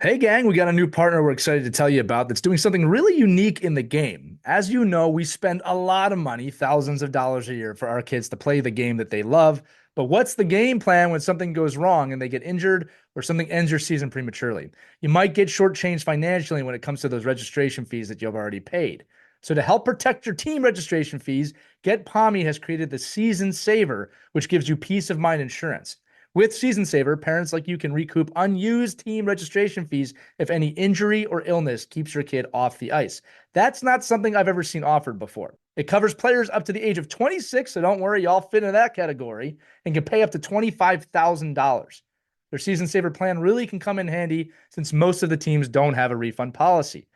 Hey, gang, we got a new partner we're excited to tell you about that's doing something really unique in the game. As you know, we spend a lot of money, thousands of dollars a year, for our kids to play the game that they love. But what's the game plan when something goes wrong and they get injured or something ends your season prematurely? You might get shortchanged financially when it comes to those registration fees that you've already paid. So, to help protect your team registration fees, Get Palmy has created the Season Saver, which gives you peace of mind insurance. With Season Saver, parents like you can recoup unused team registration fees if any injury or illness keeps your kid off the ice. That's not something I've ever seen offered before. It covers players up to the age of 26, so don't worry, y'all fit into that category, and can pay up to $25,000. Their Season Saver plan really can come in handy since most of the teams don't have a refund policy.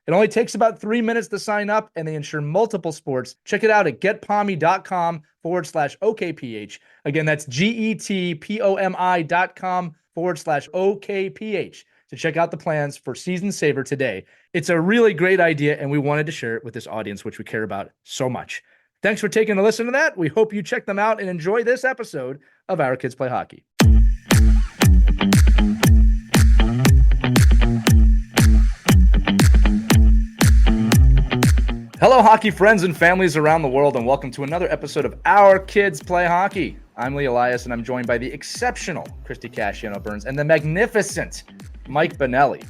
It only takes about 3 minutes to sign up, and they insure multiple sports. Check it out at getpalmy.com/OKPH. Again, that's GETPOMI.com/OKPH to check out the plans for Season Saver today. It's a really great idea, and we wanted to share it with this audience, which we care about so much. Thanks for taking a listen to that. We hope you check them out and enjoy this episode of Our Kids Play Hockey. Hello, hockey friends and families around the world, and welcome to another episode of Our Kids Play Hockey. I'm Lee Elias, and I'm joined by the exceptional Christy Casciano-Burns and the magnificent Mike Bonelli.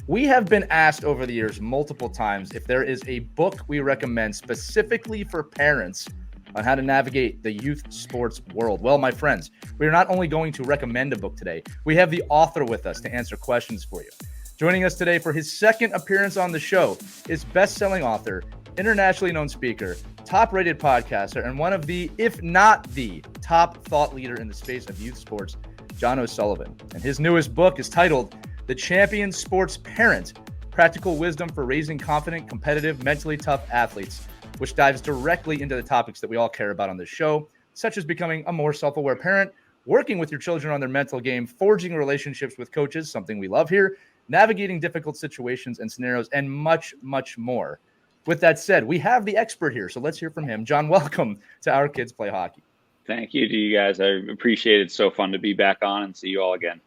We have been asked over the years multiple times if there is a book we recommend specifically for parents on how to navigate the youth sports world. Well, my friends, we are not only going to recommend a book today, we have the author with us to answer questions for you. Joining us today for his second appearance on the show is best-selling author, internationally known speaker, top-rated podcaster, and one of the, if not the, top thought leader in the space of youth sports, John O'Sullivan. And his newest book is titled The Champion Sports Parent, Practical Wisdom for Raising Confident, Competitive, Mentally Tough Athletes, which dives directly into the topics that we all care about on this show, such as becoming a more self-aware parent, working with your children on their mental game, forging relationships with coaches, something we love here, navigating difficult situations and scenarios, and much, much more. With that said, we have the expert here, so let's hear from him. John, welcome to Our Kids Play Hockey. Thank you to you guys. I appreciate it. It's so fun to be back on and see you all again.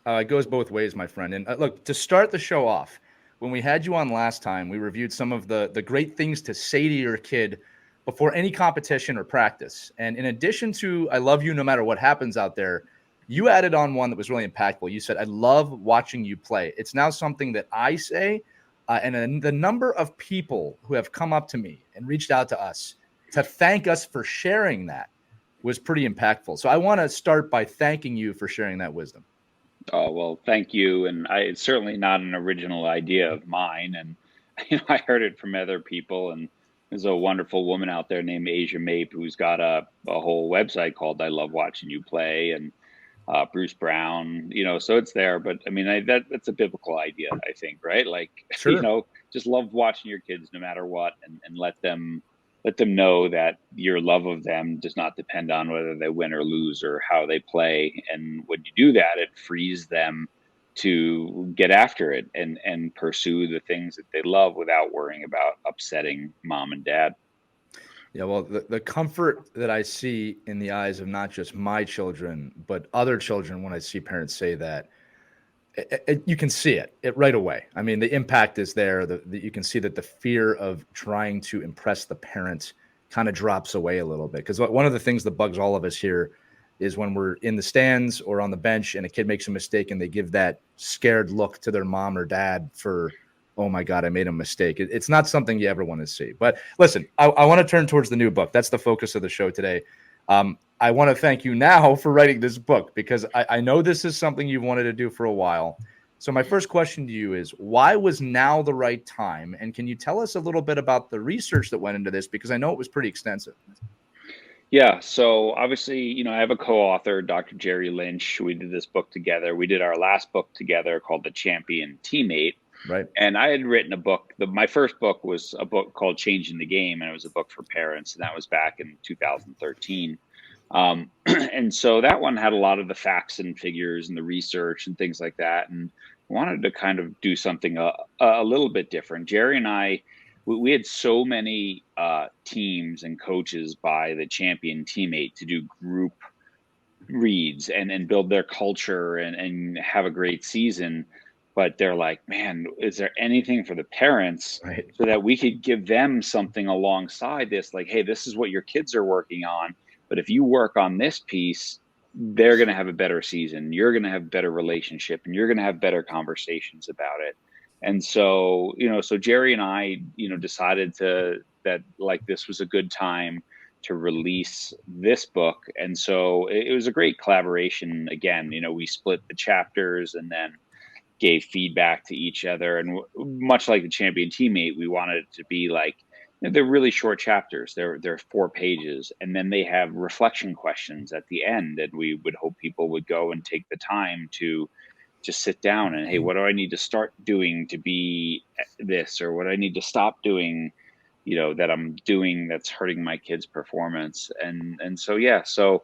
It goes both ways, my friend. And look, to start the show off, when we had you on last time, we reviewed some of the great things to say to your kid before any competition or practice. And in addition to I love you no matter what happens out there, you added on one that was really impactful. You said, I love watching you play. It's now something that I say. And the number of people who have come up to me and reached out to us to thank us for sharing that was pretty impactful. So I want to start by thanking you for sharing that wisdom. Oh, well, thank you. And it's certainly not an original idea of mine. And, I heard it from other people. And there's a wonderful woman out there named Asia Mape who's got a whole website called I Love Watching You Play. And Bruce Brown, so it's there. But I mean, that's a biblical idea, I think, right? Like, Sure. just love watching your kids no matter what, and let them know that your love of them does not depend on whether they win or lose or how they play. And when you do that, it frees them to get after it and pursue the things that they love without worrying about upsetting mom and dad. Yeah, well, the comfort that I see in the eyes of not just my children, but other children when I see parents say that, you can see it right away. I mean, the impact is there. You can see that the fear of trying to impress the parent kind of drops away a little bit. Because one of the things that bugs all of us here is when we're in the stands or on the bench and a kid makes a mistake and they give that scared look to their mom or dad for, oh my God, I made a mistake. It's not something you ever want to see. But listen, I want to turn towards the new book. That's the focus of the show today. I want to thank you now for writing this book because I know this is something you've wanted to do for a while. So my first question to you is, why was now the right time? And can you tell us a little bit about the research that went into this? Because I know it was pretty extensive. Yeah, so obviously, I have a co-author, Dr. Jerry Lynch. We did this book together. We did our last book together called The Champion Teammate. Right. And I had written a book. My first book was a book called Changing the Game, and it was a book for parents, and that was back in 2013. And so that one had a lot of the facts and figures and the research and things like that, and wanted to kind of do something a little bit different. Jerry and I, we had so many teams and coaches buy the Champion Teammate to do group reads and build their culture and have a great season. but they're like, man, is there anything for the parents Right. so that we could give them something alongside this? Like, hey, this is what your kids are working on, but if you work on this piece, they're going to have a better season. You're going to have better relationship, and you're going to have better conversations about it. And so, so Jerry and I, decided that like this was a good time to release this book. And so it was a great collaboration. Again, we split the chapters and then gave feedback to each other. And much like the Champion Teammate, we wanted it to be like, they're really short chapters. They're 4 pages, and then they have reflection questions at the end. And we would hope people would go and take the time to just sit down and, hey, what do I need to start doing to be this, or what do I need to stop doing, that I'm doing that's hurting my kids' performance. And so, yeah, so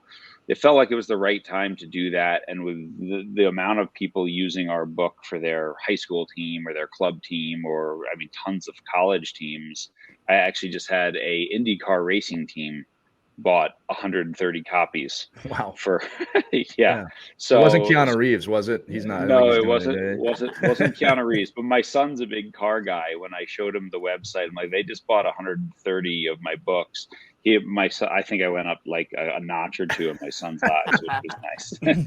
it felt like it was the right time to do that. And with the amount of people using our book for their high school team or their club team, or I mean, tons of college teams. I actually just had a IndyCar racing team bought 130 copies Wow. for, yeah. It wasn't So Keanu Reeves, was it? He's not. I don't think no, he's it doing wasn't. it. Wasn't Keanu Reeves. But my son's a big car guy. When I showed him the website, I'm like, they just bought 130 of my books. My son, I think I went up like a notch or two in my son's eyes, which was nice.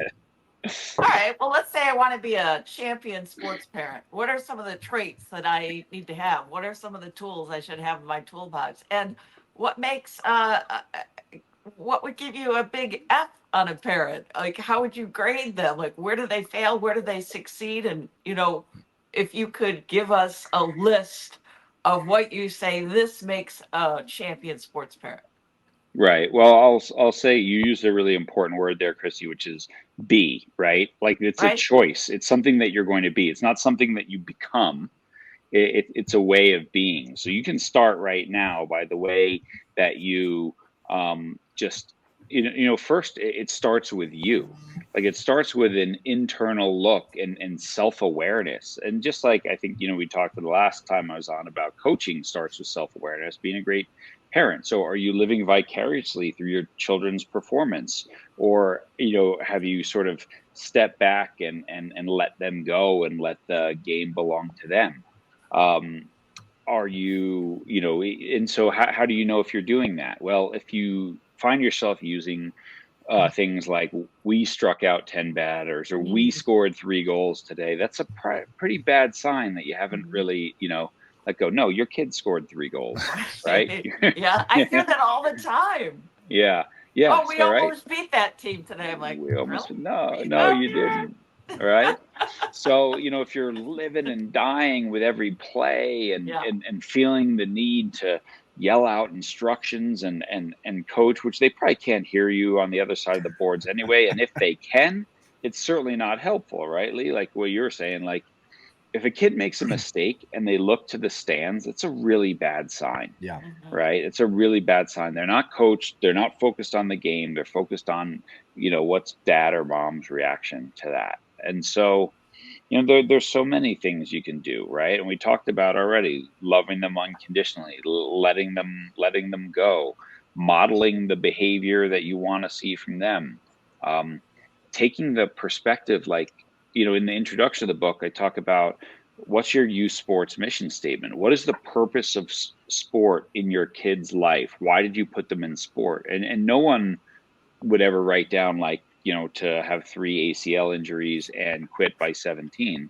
All right. Well, let's say I want to be a champion sports parent. What are some of the traits that I need to have? What are some of the tools I should have in my toolbox? And what makes what would give you a big F on a parent? Like, how would you grade them? Like, where do they fail? Where do they succeed? And if you could give us a list of what you say this makes a champion sports parent. Right. Well, I'll say you used a really important word there, Christy, which is be, right? Like it's a Right. choice. It's something that you're going to be. It's not something that you become. It's a way of being. So you can start right now by the way that you just, first it starts with you. Like it starts with an internal look and self-awareness. And just like I think, we talked the last time I was on about coaching starts with self-awareness, being a great parent. So are you living vicariously through your children's performance, or have you sort of stepped back and let them go and let the game belong to them? Are you, and so how do you know if you're doing that? Well, if you find yourself using things like we struck out 10 batters or we scored 3 goals today, that's a pretty bad sign that you haven't really, let go. No, your kid scored 3 goals, right? Yeah, I hear that all the time. Yeah. Yeah. Oh, we So, right. almost beat that team today. I'm like, We almost, really? no, you didn't. Right. So, if you're living and dying with every play and, Yeah. and feeling the need to yell out instructions and coach, which they probably can't hear you on the other side of the boards anyway. And if they can, it's certainly not helpful, right, Lee? Like what you're saying, like if a kid makes a mistake and they look to the stands, it's a really bad sign. Yeah. Right. It's a really bad sign. They're not coached. They're not focused on the game. They're focused on, what's dad or mom's reaction to that. And so, there's so many things you can do, right? And we talked about already loving them unconditionally, letting them go, modeling the behavior that you want to see from them, taking the perspective, like, in the introduction of the book, I talk about what's your youth sports mission statement? What is the purpose of sport in your kid's life? Why did you put them in sport? And no one would ever write down like, to have 3 ACL injuries and quit by 17,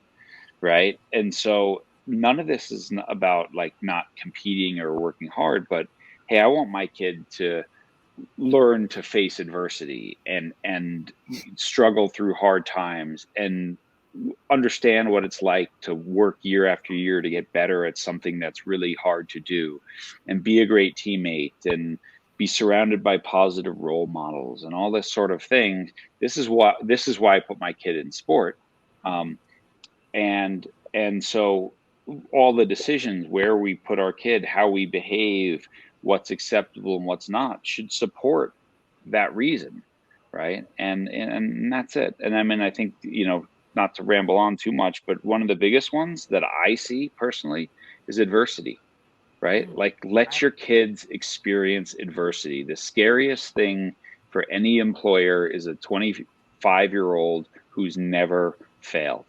right? And so none of this is about like not competing or working hard, but hey, I want my kid to learn to face adversity and struggle through hard times and understand what it's like to work year after year to get better at something that's really hard to do, and be a great teammate and be surrounded by positive role models and all this sort of thing. This is why I put my kid in sport. And so all the decisions, where we put our kid, how we behave, what's acceptable and what's not, should support that reason, right? And that's it. And I mean, I think, not to ramble on too much, but one of the biggest ones that I see personally is adversity, right? Like let your kids experience adversity. The scariest thing for any employer is a 25-year-old who's never failed,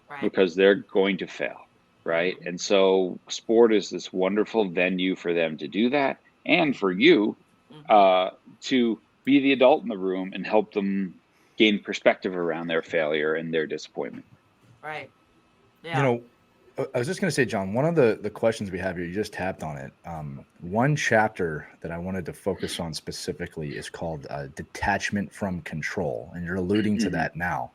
Right. because they're going to fail, right? And so sport is this wonderful venue for them to do that, and for you Mm-hmm. to be the adult in the room and help them gain perspective around their failure and their disappointment. Right. You Yeah. know, I was just going to say, John, one of the questions we have here, you just tapped on it. One chapter that I wanted to focus on specifically is called Detachment from Control. And you're alluding to Mm-hmm. that now.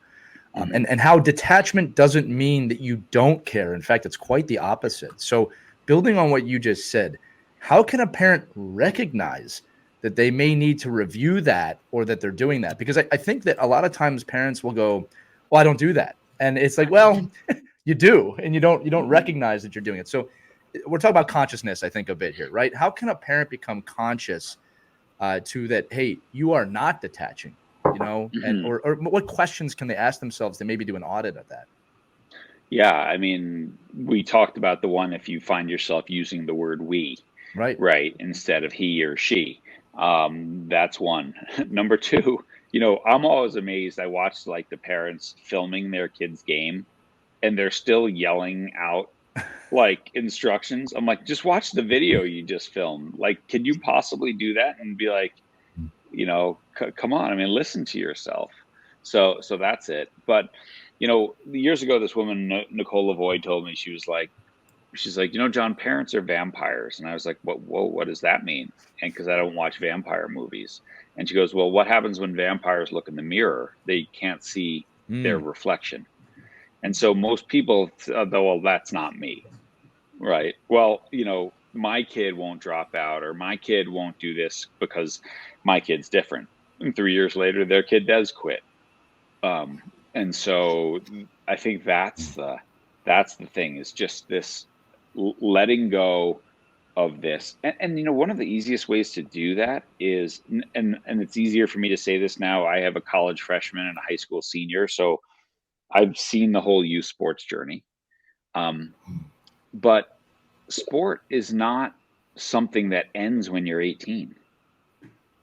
Mm-hmm. And how detachment doesn't mean that you don't care. In fact, it's quite the opposite. So, building on what you just said, how can a parent recognize that they may need to review that or that they're doing that? Because I think that a lot of times parents will go, well, I don't do that. And it's like, well, you do, and you don't recognize that you're doing it. So we're talking about consciousness, I think, a bit here, right? How can a parent become conscious to that? Hey, you are not detaching, and Mm-hmm. or what questions can they ask themselves to maybe do an audit of that? Yeah, I mean, we talked about the one if you find yourself using the word we, Right. right, instead of he or she. That's one. Number two, I'm always amazed. I watch like the parents filming their kids' game and they're still yelling out like instructions. I'm like, just watch the video you just filmed. Like, could you possibly do that and be like, come on, I mean, listen to yourself. So that's it. But years ago, this woman Nicole Lavoie told me, she's like, John, parents are vampires. And I was like, what does that mean? And because I don't watch vampire movies. And she goes, well, what happens when vampires look in the mirror? They can't see their Mm, reflection. And so most people, well, that's not me, right? Well, my kid won't drop out, or my kid won't do this because my kid's different. And 3 years later, their kid does quit. And so I think that's the thing, is just this letting go of this. And one of the easiest ways to do that is, and it's easier for me to say this now. I have a college freshman and a high school senior, so I've seen the whole youth sports journey. But sport is not something that ends when you're 18.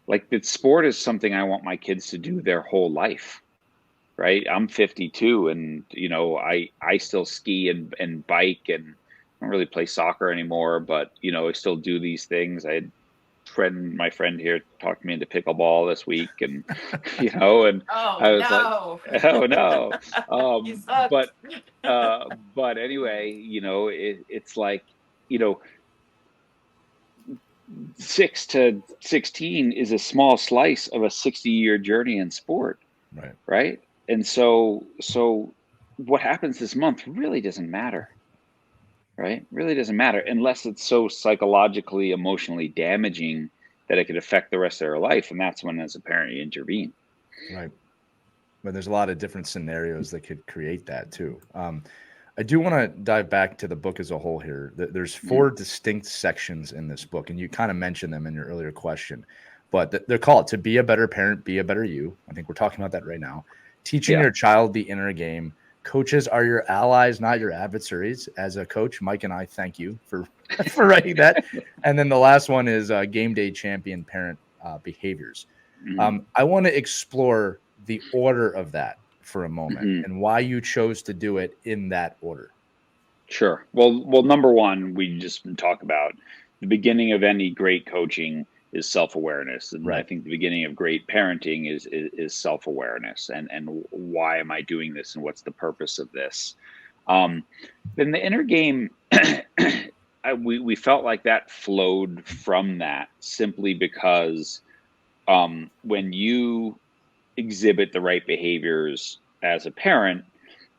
Like, the sport is something I want my kids to do their whole life. Right. I'm 52, and, I still ski and bike, and I don't really play soccer anymore, but, I still do these things. I had my friend here talked me into pickleball this week, and, and Oh I was like, no. oh no. You Um, sucked. but, but anyway, it's like, you know, 6 to 16 is a small slice of a 60-year journey in sport, right. right? And so what happens this month really doesn't matter, right? Really doesn't matter, unless it's so psychologically, emotionally damaging that it could affect the rest of their life. And that's when, as a parent, you intervene. Right. But there's a lot of different scenarios that could create that too. I do want to dive back to the book as a whole here. There's 4 distinct sections in this book, and you kind of mentioned them in your earlier question, but they're called To Be a Better Parent, Be a Better You. I think we're talking about that right now. Teaching Yeah. your child the inner game. Coaches are your allies, not your adversaries. As a coach, Mike and I thank you for writing that. And then the last one is Game Day Champion Parent Behaviors. I want to explore the order of that for a moment and why you chose to do it in that order. Sure. Well, number one, we just talk about the beginning of any great coaching is self-awareness, and I Right. think the beginning of great parenting is self-awareness, and why am I doing this, and what's the purpose of this? Then the inner game, we felt like that flowed from that, simply because when you exhibit the right behaviors as a parent,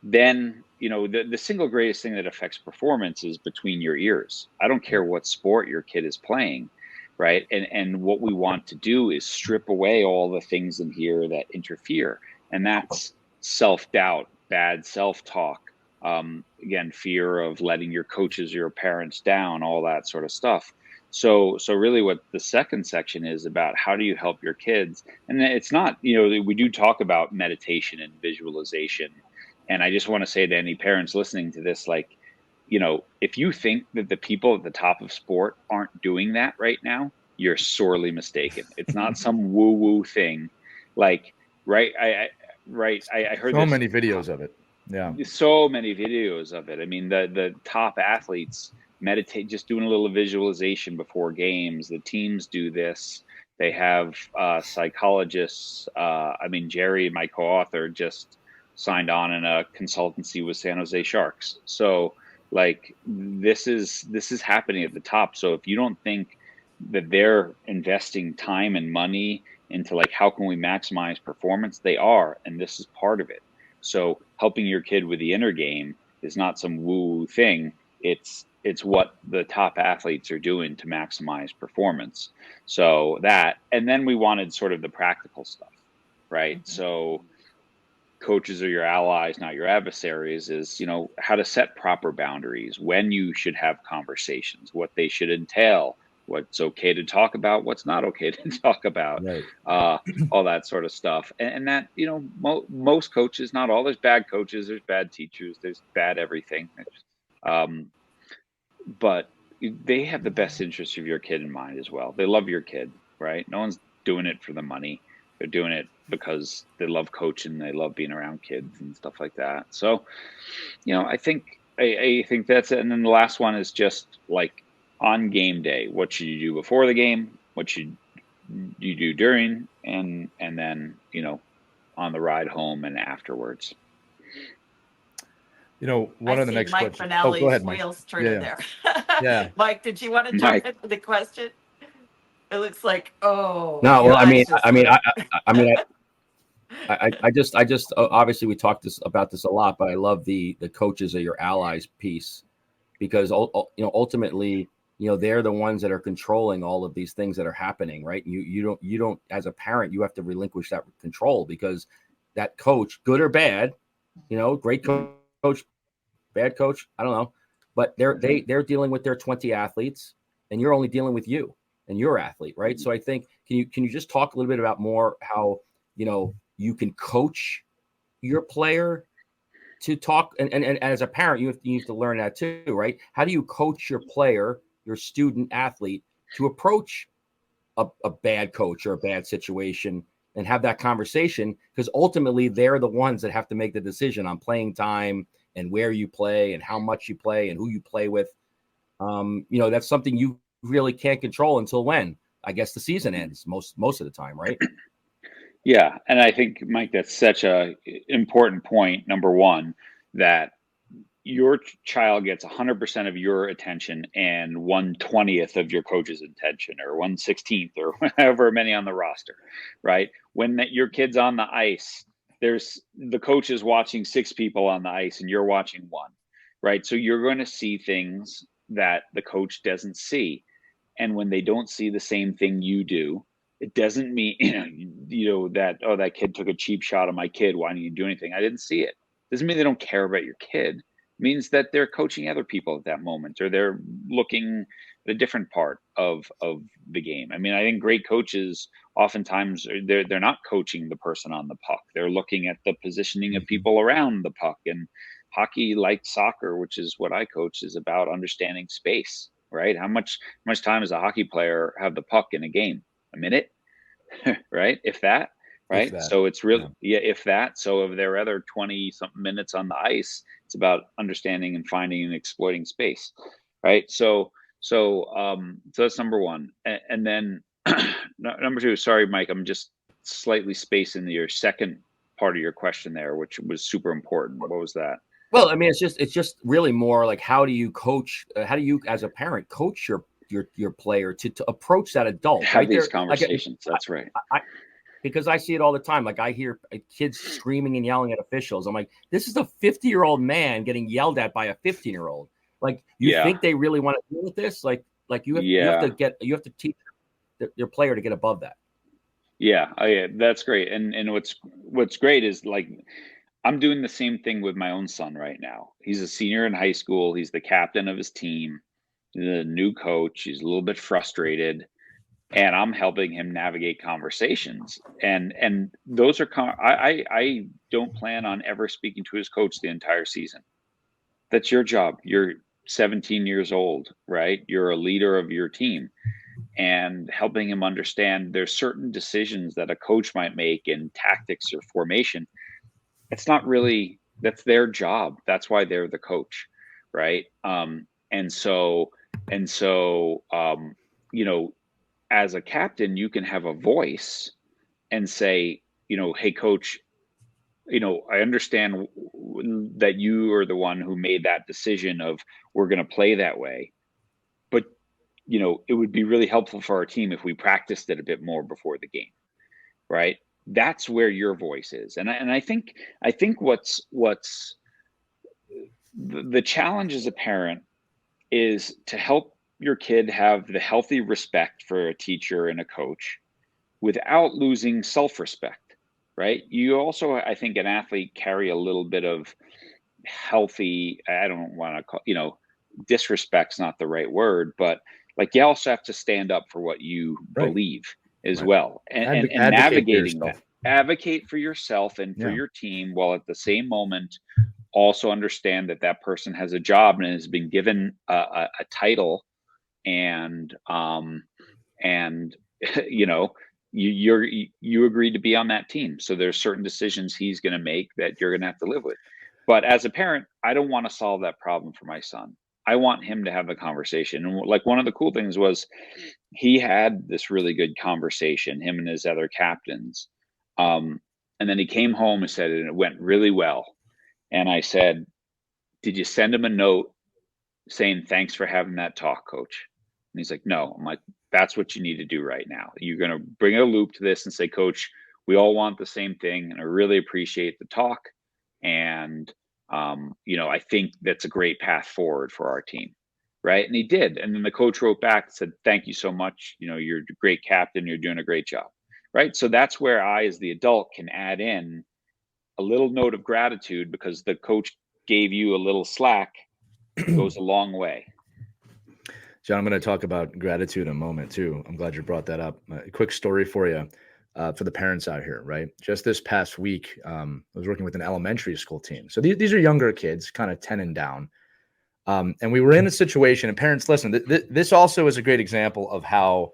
then the single greatest thing that affects performance is between your ears. I don't care what sport your kid is playing, right? And what we want to do is strip away all the things in here that interfere, and that's self-doubt, bad self-talk, again, fear of letting your coaches, your parents down, all that sort of stuff. So really what the second section is about, how do you help your kids? And it's not, we do talk about meditation and visualization. And I just want to say to any parents listening to this, like, if you think that the people at the top of sport aren't doing that right now, you're sorely mistaken. It's not some woo-woo thing. Like, right. I heard So this. many videos of it. Yeah. So many videos of it. I mean, the top athletes meditate, just doing a little visualization before games. The teams do this. They have psychologists. I mean, Jerry, my co-author, just signed on in a consultancy with San Jose Sharks. So like this is happening at the top. So if you don't think that they're investing time and money into like how can we maximize performance, they are, and this is part of it. So helping your kid with the inner game is not some woo thing. It's what the top athletes are doing to maximize performance. So that, and then we wanted sort of the practical stuff, right? So coaches are your allies, not your adversaries, is, you know, how to set proper boundaries, when you should have conversations, what they should entail, what's okay to talk about, what's not okay to talk about, Right. all that sort of stuff. And that, you know, most coaches, not all, there's bad coaches, there's bad teachers, there's bad everything. But they have the best interest of your kid in mind as well. They love your kid, right? No one's doing it for the money. They're doing it because they love coaching, they love being around kids and stuff like that. So, you know, I think that's it. And then the last one is just like on game day, what should you do before the game? What should you do during? And then, you know, on the ride home and afterwards. You know, one of the next Mike questions. Benelli's Go ahead, Mike. wheels turning there. Yeah. Mike, did you want to jump into the question? It looks like, oh. No, well, I mean, I just obviously we talked about this a lot, but I love the coaches are your allies piece, because you know, ultimately, you know, they're the ones that are controlling all of these things that are happening, right? You don't as a parent, you have to relinquish that control, because that coach, good or bad, you know, great coach, bad coach, I don't know, but they're dealing with their 20 athletes, and you're only dealing with you and your athlete, right? So I think, can you just talk a little bit about more how, you know, you can coach your player to talk, and as a parent, you have to learn that too, right? How do you coach your player, your student athlete, to approach a bad coach or a bad situation and have that conversation? Because ultimately they're the ones that have to make the decision on playing time and where you play and how much you play and who you play with. You know, that's something you really can't control until when, I guess, the season ends most of the time, right? Yeah, and I think, Mike, that's such a important point. Number one, that your child gets 100% of your attention and 1/20th of your coach's attention, or 1/16th, or however many on the roster, right? When your kid's on the ice, there's the coach is watching 6 people on the ice and you're watching 1, right? So you're going to see things that the coach doesn't see. And when they don't see the same thing you do, it doesn't mean, you know, that, oh, that kid took a cheap shot of my kid, why didn't you do anything? I didn't see it. Doesn't mean they don't care about your kid. It means that they're coaching other people at that moment, or they're looking at a different part of the game. I mean, I think great coaches oftentimes they're not coaching the person on the puck. They're looking at the positioning of people around the puck. And hockey, like soccer, which is what I coach, is about understanding space, right? How much time does a hockey player have the puck in a game? A minute, right? If that, right? If that. So it's really, if that. So if there are other 20 something minutes on the ice, it's about understanding and finding and exploiting space, right? So that's number one. And then number two, sorry, Mike, I'm just slightly spacing your second part of your question there, which was super important. What was that? Well, I mean, it's just really more like, how do you coach? How do you, as a parent, coach your player to approach that adult? Have right? these conversations. That's right. Because I see it all the time. Like, I hear kids screaming and yelling at officials. I'm like, this is a 50-year-old man getting yelled at by a 15-year-old. Like, you think they really want to deal with this? Like you have to teach your player to get above that. Yeah, that's great. And what's great is, like, I'm doing the same thing with my own son right now. He's a senior in high school. He's the captain of his team. He's a new coach. He's a little bit frustrated, and I'm helping him navigate conversations. And those are I don't plan on ever speaking to his coach the entire season. That's your job. You're 17 years old, right? You're a leader of your team, and helping him understand there's certain decisions that a coach might make in tactics or formation. It's not really That's their job. That's why they're the coach, right? And so, you know, as a captain, you can have a voice and say, you know, hey, coach, you know, I understand that you are the one who made that decision of we're going to play that way, but you know, it would be really helpful for our team if we practiced it a bit more before the game, right? That's where your voice is, and I think what's the challenge as a parent is to help your kid have the healthy respect for a teacher and a coach without losing self-respect, right? You also, I think, an athlete carry a little bit of healthy, I don't want to call, you know, disrespect's not the right word, but like you also have to stand up for what you Right. believe as Right. well. And Advocate for navigating that, yourself. advocate for yourself and for Yeah. your team, while at the same moment also understand that that person has a job and has been given a title, and and you know, you agreed to be on that team, so there's certain decisions he's going to make that you're going to have to live with. But as a parent, I don't want to solve that problem for my son. I want him to have the conversation. And like one of the cool things was he had this really good conversation, him and his other captains, and then he came home and said, and it went really well. And I said, did you send him a note saying thanks for having that talk, coach? And he's like, no. I'm like, that's what you need to do right now. You're going to bring a loop to this and say, coach, we all want the same thing, and I really appreciate the talk. And you know, I think that's a great path forward for our team, right? And he did. And then the coach wrote back and said, thank you so much. You know, you're a great captain. You're doing a great job, right? So that's where I, as the adult, can add in a little note of gratitude because the coach gave you a little slack. Goes a long way. John, I'm going to talk about gratitude in a moment too. I'm glad you brought that up. A quick story for you, for the parents out here, right? Just this past week, I was working with an elementary school team. So these are younger kids, kind of 10 and down. And we were in a situation, and parents, listen, this also is a great example of how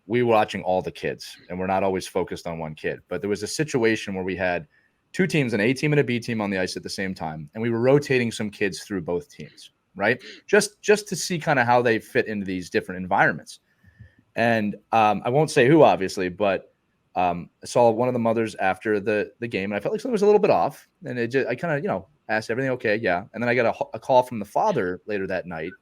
we were watching all the kids, and we're not always focused on one kid. But there was a situation where we had two teams, an A team and a B team on the ice at the same time, and we were rotating some kids through both teams, right? Just to see kind of how they fit into these different environments. And I won't say who, obviously, but I saw one of the mothers after the game, and I felt like something was a little bit off. And I kind of, you know, asked everything okay, yeah. And then I got a call from the father later that night,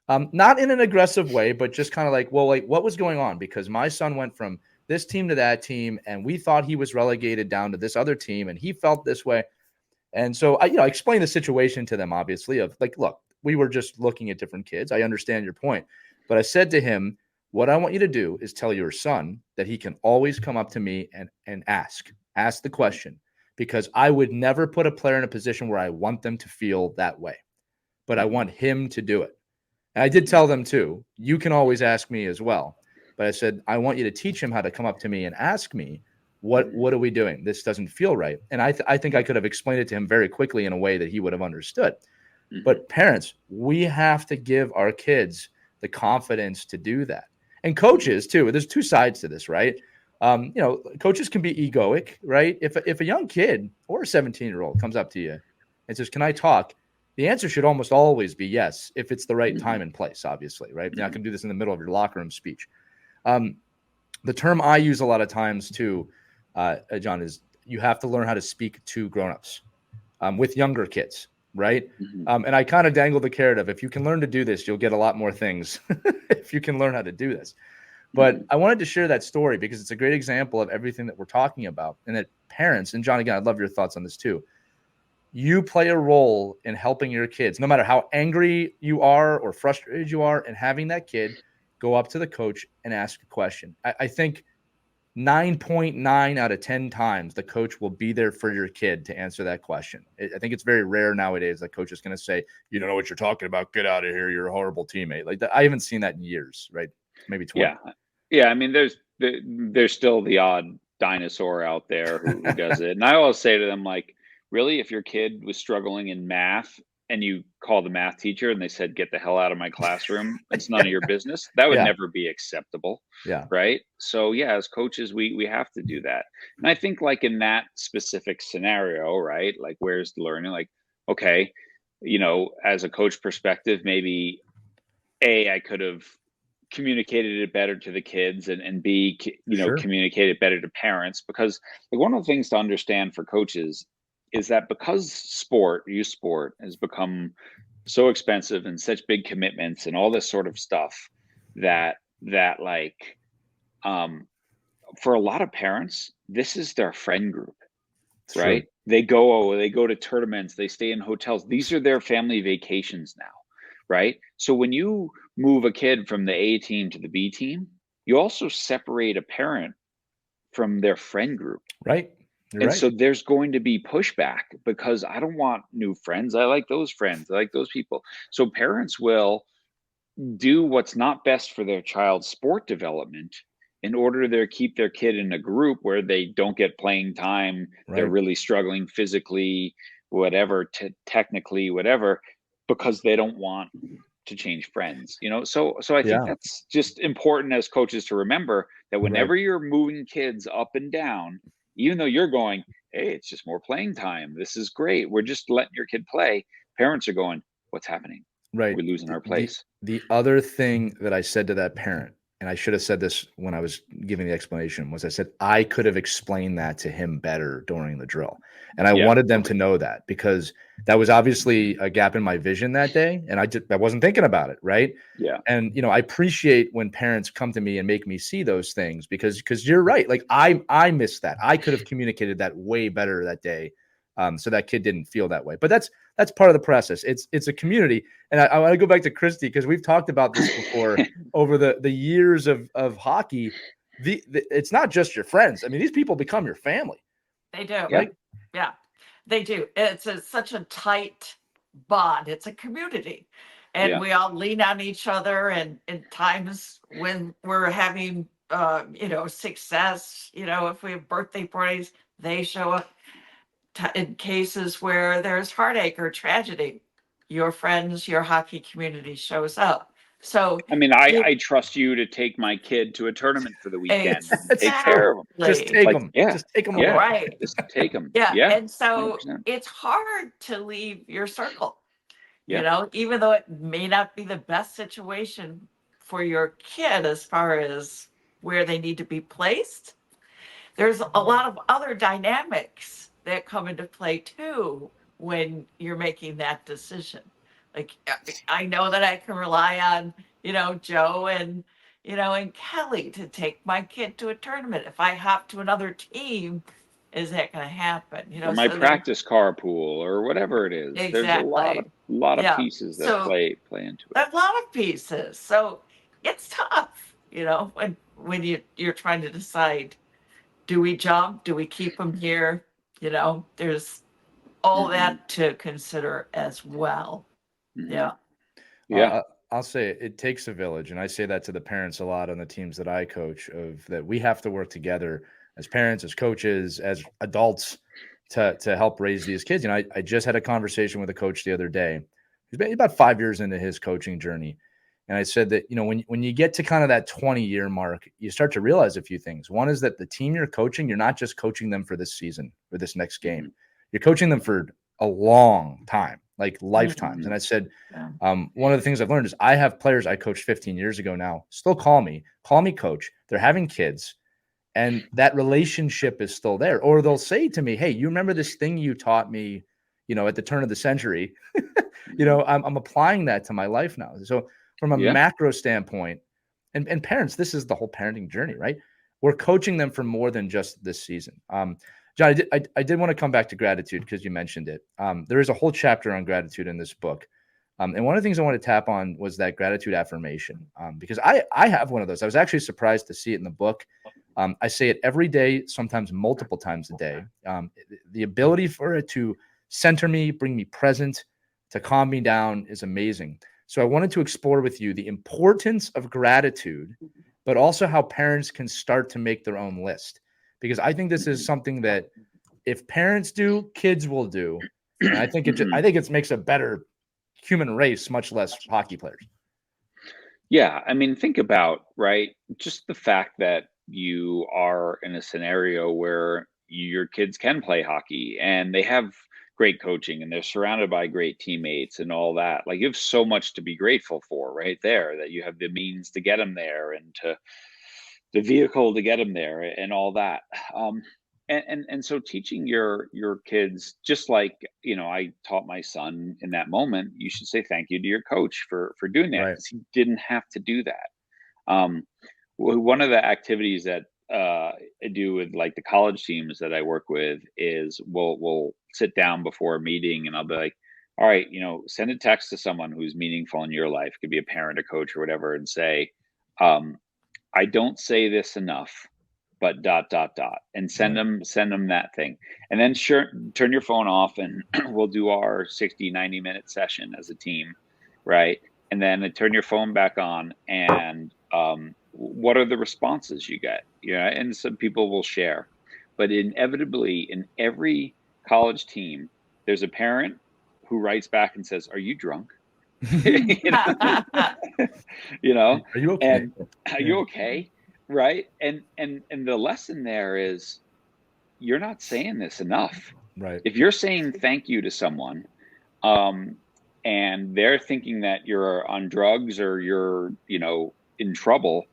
not in an aggressive way, but just kind of like, well, like what was going on? Because my son went from this team to that team, and we thought he was relegated down to this other team, and he felt this way. And so I, you know, I explained the situation to them, obviously, of like, look, we were just looking at different kids. I understand your point. But I said to him, what I want you to do is tell your son that he can always come up to me and ask the question, because I would never put a player in a position where I want them to feel that way, but I want him to do it. And I did tell them too, you can always ask me as well. But I said, I want you to teach him how to come up to me and ask me, what are we doing? This doesn't feel right. And I think I could have explained it to him very quickly in a way that he would have understood. But parents, we have to give our kids the confidence to do that. And coaches too. There's two sides to this, right? You know, coaches can be egoic, right? If a young kid or a 17-year-old comes up to you and says, can I talk? The answer should almost always be yes, if it's the right time and place, obviously, right? You're not going to do this in the middle of your locker room speech. The term I use a lot of times too, John, is you have to learn how to speak to grownups with younger kids, right? And I kind of dangle the carrot of if you can learn to do this, you'll get a lot more things if you can learn how to do this. But I wanted to share that story because it's a great example of everything that we're talking about, and that parents, and John, again, I'd love your thoughts on this too. You play a role in helping your kids, no matter how angry you are or frustrated you are, and having that kid go up to the coach and ask a question. I think 9.9 out of 10 times the coach will be there for your kid to answer that question. I think it's very rare nowadays that coach is going to say, you don't know what you're talking about. Get out of here. You're a horrible teammate. Like that. I haven't seen that in years, right? Maybe 20. Yeah. I mean, there's still the odd dinosaur out there who does it. And I always say to them, like, really, if your kid was struggling in math and you call the math teacher and they said, get the hell out of my classroom, it's none of your business, that would Yeah. never be acceptable. Yeah. Right. So yeah, as coaches, we have to do that. And I think like in that specific scenario, right, like where's the learning, like, okay, as a coach perspective, maybe I could have communicated it better to the kids, and B, Sure. communicate it better to parents, because like one of the things to understand for coaches is that because youth sport has become so expensive and such big commitments and all this sort of stuff, that like for a lot of parents, this is their friend group, It's right? true. They go to tournaments, they stay in hotels. These are their family vacations now, right? So when you move a kid from the A team to the B team, you also separate a parent from their friend group. Right. You're And right. so there's going to be pushback because I don't want new friends. I like those friends. I like those people. So parents will do what's not best for their child's sport development in order to keep their kid in a group where they don't get playing time, they're Right. really struggling physically, whatever, technically, whatever, because they don't want to change friends. So I think Yeah. that's just important as coaches to remember that Right. whenever you're moving kids up and down, even though you're going, hey, it's just more playing time, this is great, we're just letting your kid play, parents are going, what's happening? Right. We're losing our The place. the other thing that I said to that parent, and I should have said this when I was giving the explanation, was I said I could have explained that to him better during the drill. And I Yeah. wanted them to know that, because that was obviously a gap in my vision that day. And I wasn't thinking about it. Right. Yeah. And, I appreciate when parents come to me and make me see those things, because you're right. Like I missed that. I could have communicated that way better that day. So that kid didn't feel that way. But that's part of the process. It's a community. And I want to go back to Christy, because we've talked about this before over the years of hockey. It's not just your friends. I mean, these people become your family. They do. Yeah. Yeah, they do. It's such a tight bond. It's a community. And Yeah. we all lean on each other. And in times when we're having, success, if we have birthday parties, they show up. In cases where there's heartache or tragedy, your friends, your hockey community shows up. So, I mean, I trust you to take my kid to a tournament for the weekend and take care of them. Just take Like, them. yeah, Just take them yeah. along. right. Just take them. Yeah. Yeah. And so 100%. it's hard to leave your circle, Yeah. even though it may not be the best situation for your kid as far as where they need to be placed. There's a lot of other dynamics that come into play too when you're making that decision. Like, I know that I can rely on, Joe and Kelly to take my kid to a tournament. If I hop to another team, is that going to happen? Or my So practice carpool or whatever it is. There's a lot exactly. of Yeah. pieces that So play into it. there's a lot of pieces. So it's tough, when you're trying to decide, do we jump? Do we keep them here? There's all that to consider as well. Mhm. Yeah. Yeah. I'll say it takes a village, and I say that to the parents a lot on the teams that I coach, of that we have to work together as parents, as coaches, as adults to help raise these kids. I just had a conversation with a coach the other day. He's been about 5 years into his coaching journey. And I said that, when you get to kind of that 20-year mark, you start to realize a few things. One is that the team you're coaching, you're not just coaching them for this season or this next game. You're coaching them for a long time, like lifetimes. And I said, one of the things I've learned is I have players I coached 15 years ago now still call me coach. They're having kids, and that relationship is still there. Or they'll say to me, hey, you remember this thing you taught me, at the turn of the century? I'm applying that to my life now. So from a macro standpoint, and parents, this is the whole parenting journey, right? We're coaching them for more than just this season. John, I did want to come back to gratitude because you mentioned it. There is a whole chapter on gratitude in this book. And one of the things I want to tap on was that gratitude affirmation, because I have one of those. I was actually surprised to see it in the book. I say it every day, sometimes multiple times a day. The ability for it to center me, bring me present, to calm me down is amazing. So I wanted to explore with you the importance of gratitude, but also how parents can start to make their own list. Because I think this is something that if parents do, kids will do. And I think it makes a better human race, much less hockey players. Yeah, I mean, think about, right, just the fact that you are in a scenario where your kids can play hockey and they have great coaching and they're surrounded by great teammates and all that. Like, you have so much to be grateful for right there, that you have the means to get them there and to the vehicle to get them there and all that. Um, and so teaching your kids, just like, I taught my son in that moment, you should say thank you to your coach for doing that, Right. because he didn't have to do that. Um, one of the activities that I do with like the college teams that I work with is we'll sit down before a meeting and I'll be like, all right, send a text to someone who's meaningful in your life, could be a parent, a coach, or whatever, and say, um, I don't say this enough, but dot dot dot, and send Right. them that thing. And then sure, turn your phone off and we'll do our 60-90 minute session as a team, right? And then turn your phone back on and what are the responses you get? Yeah, and some people will share. But inevitably in every college team, there's a parent who writes back and says, "Are you drunk?" you know, you know, Are you okay? and are Yeah. you okay? Right. And the lesson there is, you're not saying this enough. Right. If you're saying thank you to someone, um, and they're thinking that you're on drugs or you're, in trouble,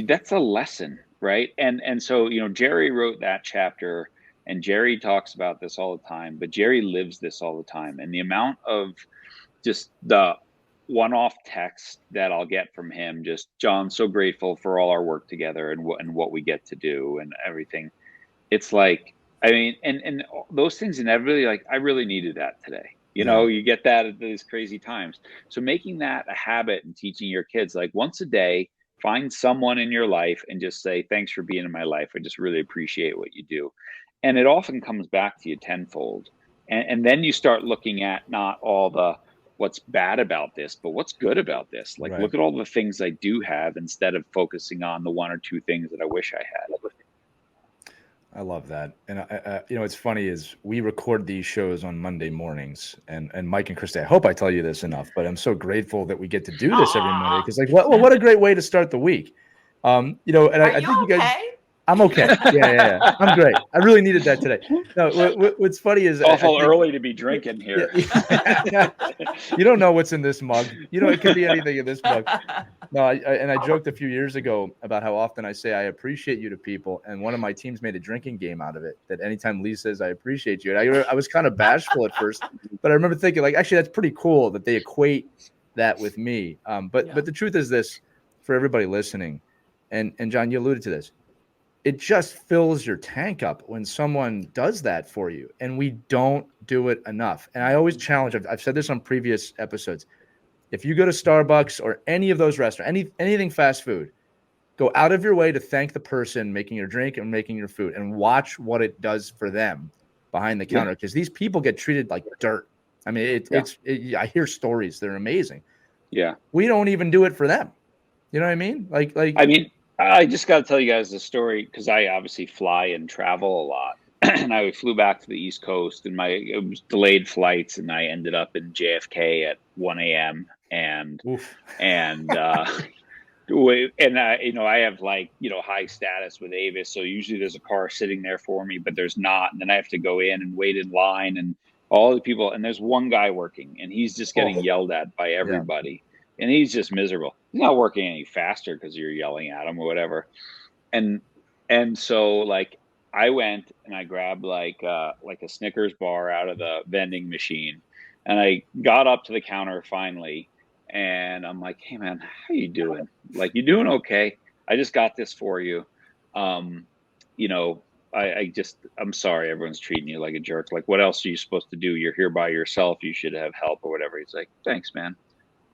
that's a lesson, right? And so, Jerry wrote that chapter, and Jerry talks about this all the time, but Jerry lives this all the time. And the amount of just the one-off text that I'll get from him, just, John, so grateful for all our work together and what we get to do and everything. It's like, I mean, and those things inevitably, like, I really needed that today. Yeah. You get that at these crazy times. So making that a habit and teaching your kids, like, once a day, find someone in your life and just say, thanks for being in my life. I just really appreciate what you do. And it often comes back to you tenfold. And then you start looking at not all the what's bad about this, but what's good about this. Like, Right. look at all the things I do have instead of focusing on the one or two things that I wish I had. I love that. And it's funny is we record these shows on Monday mornings, and Mike and Christy, I hope I tell you this enough, but I'm so grateful that we get to do this every Monday, because, like, what a great way to start the week. And Are I think you you guys, okay? I'm okay. Yeah. I'm great. I really needed that today. No, what's funny is I Awful think, early to be drinking here. yeah. You don't know what's in this mug. It could be anything in this mug. No, I joked a few years ago about how often I say I appreciate you to people, and one of my teams made a drinking game out of it. That anytime Lee says I appreciate you, and I was kind of bashful at first, but I remember thinking, like, actually, that's pretty cool that they equate that with me. But the truth is this, for everybody listening, and John, you alluded to this. It just fills your tank up when someone does that for you, and we don't do it enough. And I always challenge. I've said this on previous episodes. If you go to Starbucks or any of those restaurants, anything fast food, go out of your way to thank the person making your drink and making your food, and watch what it does for them behind the counter. Because these people get treated like dirt. I mean, I hear stories. They're amazing. Yeah. We don't even do it for them. You know what I mean? Like, I mean, I just got to tell you guys the story, because I obviously fly and travel a lot. And I flew back to the East Coast, and it was delayed flights, and I ended up in JFK at 1 a.m. and oof. and I have, like, high status with Avis, so usually there's a car sitting there for me, but there's not, and then I have to go in and wait in line, and all the people, and there's one guy working, and he's just getting yelled at by everybody, and he's just miserable. He's not working any faster because you're yelling at him or whatever, and so, like, I went and I grabbed like a Snickers bar out of the vending machine, and I got up to the counter finally. And I'm like, hey, man, how you doing? Like, you doing okay? I just got this for you. I'm sorry everyone's treating you like a jerk. Like, what else are you supposed to do? You're here by yourself. You should have help or whatever. He's like, thanks, man.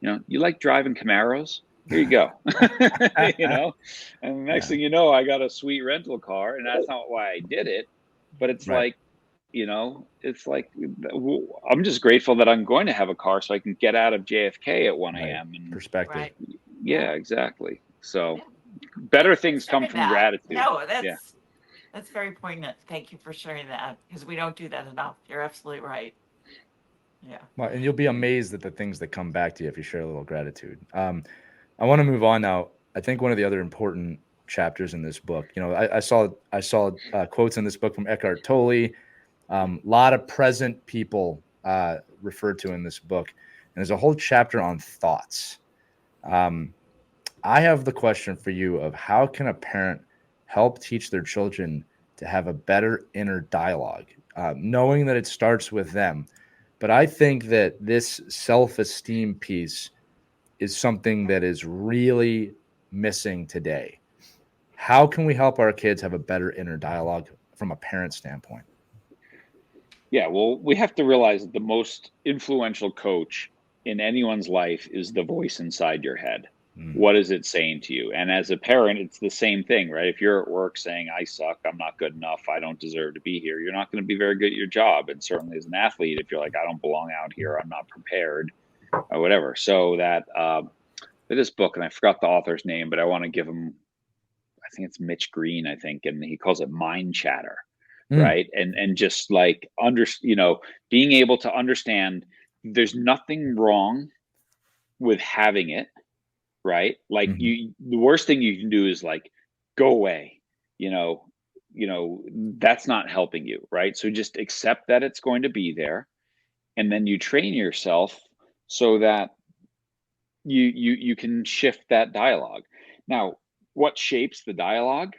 You like driving Camaros? Here you go. And the next thing you know, I got a sweet rental car, and that's not why I did it. But it's like, it's like, I'm just grateful that I'm going to have a car so I can get out of JFK at 1 a.m. and perspective. Right. Yeah, exactly. So better things come from gratitude. No, that's very poignant. Thank you for sharing that, because we don't do that enough. You're absolutely right. Yeah. Well, and you'll be amazed at the things that come back to you if you share a little gratitude. I want to move on now. I think one of the other important chapters in this book, I saw quotes in this book from Eckhart Tolle. A lot of present people referred to in this book, and there's a whole chapter on thoughts. I have the question for you of how can a parent help teach their children to have a better inner dialogue, knowing that it starts with them. But I think that this self-esteem piece is something that is really missing today. How can we help our kids have a better inner dialogue from a parent standpoint? Yeah, well, we have to realize that the most influential coach in anyone's life is the voice inside your head. What is it saying to you? And as a parent, it's the same thing, right? If you're at work saying, I suck, I'm not good enough, I don't deserve to be here, you're not going to be very good at your job. And certainly as an athlete, if you're like, I don't belong out here, I'm not prepared, or whatever. So that this book, and I forgot the author's name, but I want to give him, I think it's Mitch Green, I think, and he calls it mind chatter, right? And just like being able to understand there's nothing wrong with having it, right? Like the worst thing you can do is like go away, that's not helping you, right? So just accept that it's going to be there, and then you train yourself so that you can shift that dialogue. Now, what shapes the dialogue?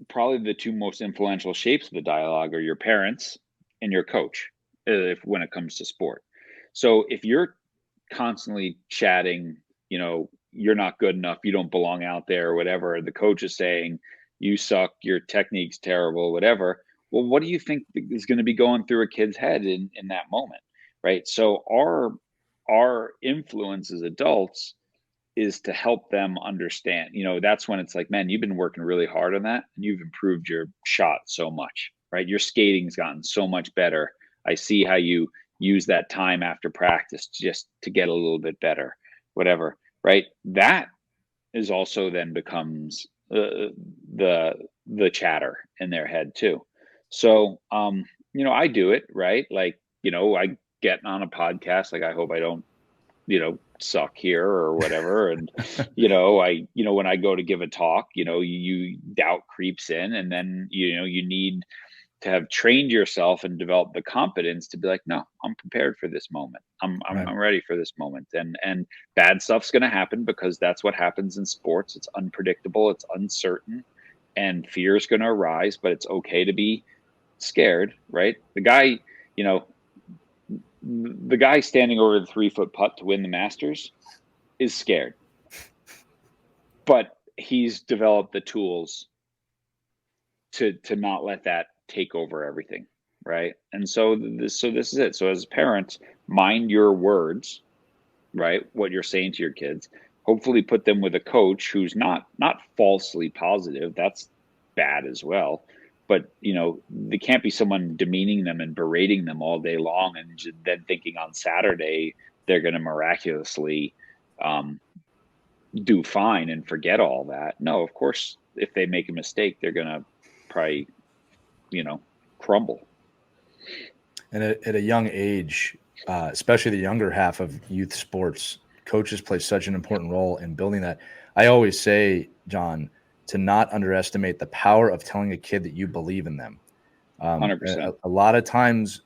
Probably the two most influential shapes of the dialogue are your parents and your coach, when it comes to sport. So if you're constantly chatting, you're not good enough, you don't belong out there, or whatever, the coach is saying, you suck, your technique's terrible, whatever. Well, what do you think is going to be going through a kid's head in that moment, right? So our influence as adults is to help them understand, that's when it's like, man, you've been working really hard on that and you've improved your shot so much, right? Your skating's gotten so much better. I see how you use that time after practice just to get a little bit better, whatever, right? That is also then becomes the chatter in their head too. So, I do it, right? Like, I get on a podcast, like, I hope I don't, suck here or whatever. And, when I go to give a talk, you doubt creeps in, and then, you need to have trained yourself and developed the confidence to be like, no, I'm prepared for this moment. I'm ready for this moment. And bad stuff's going to happen because that's what happens in sports. It's unpredictable. It's uncertain, and fear is going to arise, but it's okay to be scared, right? The guy standing over the 3-foot putt to win the Masters is scared, but he's developed the tools to not let that take over everything, right? And so this is it. So as parents, mind your words, right? What you're saying to your kids. Hopefully put them with a coach who's not falsely positive. That's bad as well. But, there can't be someone demeaning them and berating them all day long and then thinking on Saturday they're going to miraculously do fine and forget all that. No, of course, if they make a mistake, they're going to probably, crumble. And at a young age, especially the younger half of youth sports, coaches play such an important role in building that. I always say, John, to not underestimate the power of telling a kid that you believe in them. 100%. A lot of times,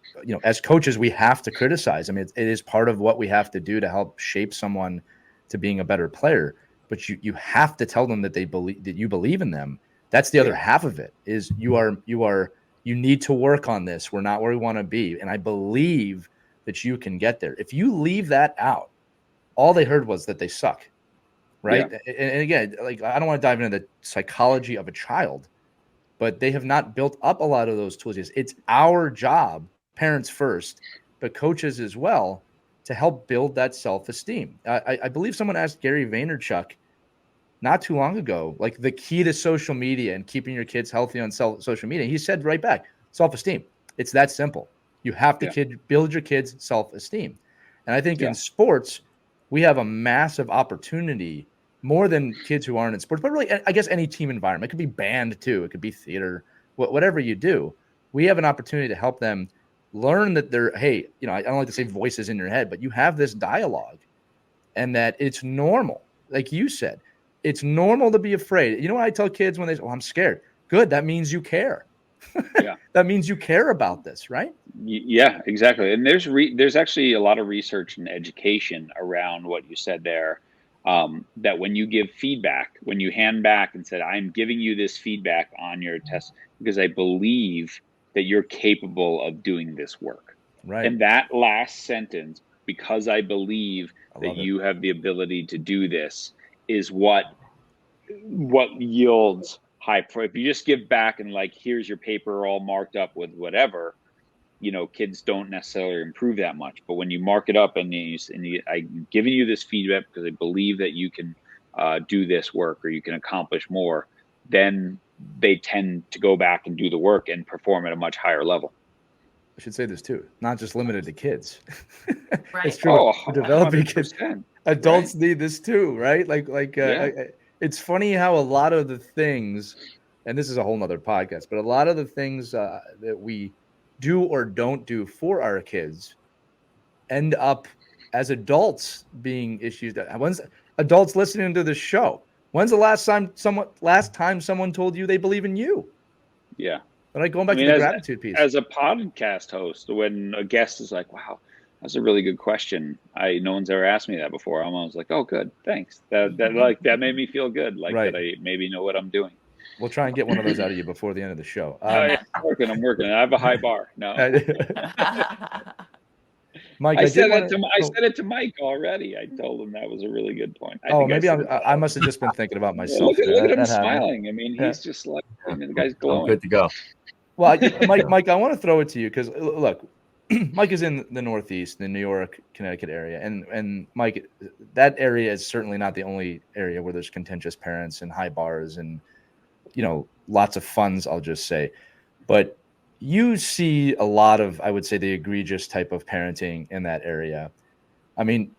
as coaches, we have to criticize. I mean, it is part of what we have to do to help shape someone to being a better player. But you have to tell them that you believe in them. That's the other half of it. Is you need to work on this. We're not where we want to be, and I believe that you can get there. If you leave that out, all they heard was that they suck. Right. Yeah. And again, like, I don't want to dive into the psychology of a child, but they have not built up a lot of those tools. It's our job, parents first, but coaches as well, to help build that self-esteem. I believe someone asked Gary Vaynerchuk not too long ago, like, the key to social media and keeping your kids healthy on social media. He said right back, self-esteem. It's that simple. You have to build your kids' self-esteem. And I think in sports, we have a massive opportunity, more than kids who aren't in sports, but really, I guess, any team environment. It could be band too. It could be theater, whatever you do. We have an opportunity to help them learn that they're, hey, I don't like to say voices in your head, but you have this dialogue, and that it's normal. Like you said, it's normal to be afraid. You know what I tell kids when they say, "Oh, I'm scared." Good. That means you care. Yeah. That means you care about this, right? Yeah, exactly. And there's actually a lot of research and education around what you said there. That when you give feedback, when you hand back and said, "I'm giving you this feedback on your test because I believe that you're capable of doing this work," Right. and that last sentence, "because I believe I that love it. you have the ability to do this," is what yields high. If you just give back and like, "Here's your paper all marked up with whatever," kids don't necessarily improve that much. But when you mark it up and I'm giving you this feedback because I believe that you can do this work or you can accomplish more, then they tend to go back and do the work and perform at a much higher level. I should say this too, not just limited to kids. Right. It's true. Oh, We're developing kids. 100%. Adults Right? need this too, right? Yeah. It's funny how a lot of the things, and this is a whole nother podcast, but a lot of the things that we do or don't do for our kids end up as adults being issues. When's adults listening to this show? When's the last time someone told you they believe in you? Yeah. Right, going I back to mean, the gratitude piece. as a podcast host, when a guest is like, "Wow, that's a really good question. No one's ever asked me that before." I'm always like, "Oh, good, thanks." That made me feel good, like Right. that I maybe know what I'm doing. We'll try and get one of those out of you before the end of the show. Yeah, I'm working. I have a high bar. No, Mike, I I did said want that to. I said it to Mike already. I told him that was a really good point. I Oh, think I maybe said it. I must have just been thinking about Yeah, myself there. look at him That happened. smiling. I mean, Yeah. he's just like, the guy's I'm glowing. good to go. Well, Mike, I want to throw it to you because look, Mike is in the Northeast, the New York, Connecticut area, and Mike, that area is certainly not the only area where there's contentious parents and high bars and lots of funds. I'll just say, but you see a lot of, I would say, the egregious type of parenting in that area. I mean,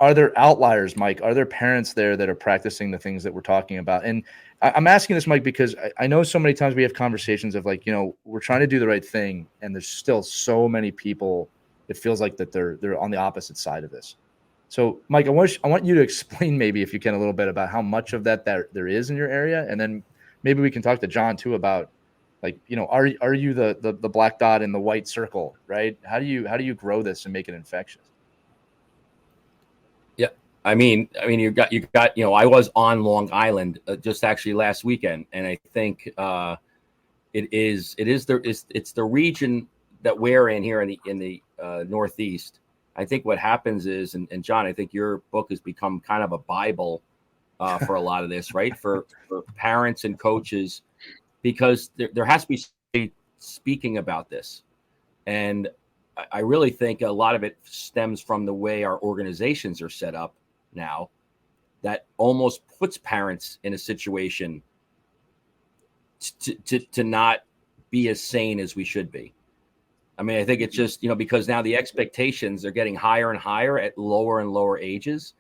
are there outliers, Mike? Are there parents there that are practicing the things that we're talking about? And I'm asking this, Mike, because I know so many times we have conversations of like, we're trying to do the right thing, and there's still so many people. It feels like that they're on the opposite side of this. So, Mike, I want you to explain maybe, if you can, a little bit about how much of that there is in your area, and then maybe we can talk to John too about like, are you the black dot in the white circle, right? How do you grow this and make it infectious? Yeah, I mean, you got. I was on Long Island just actually last weekend, and I think it's the region that we're in here in the Northeast. I think what happens is, and John, I think your book has become kind of a Bible for a lot of this, right? For parents and coaches, because there has to be somebody speaking about this, and I really think a lot of it stems from the way our organizations are set up now, that almost puts parents in a situation to not be as sane as we should be. I mean, I think it's just, because now the expectations are getting higher and higher at lower and lower ages.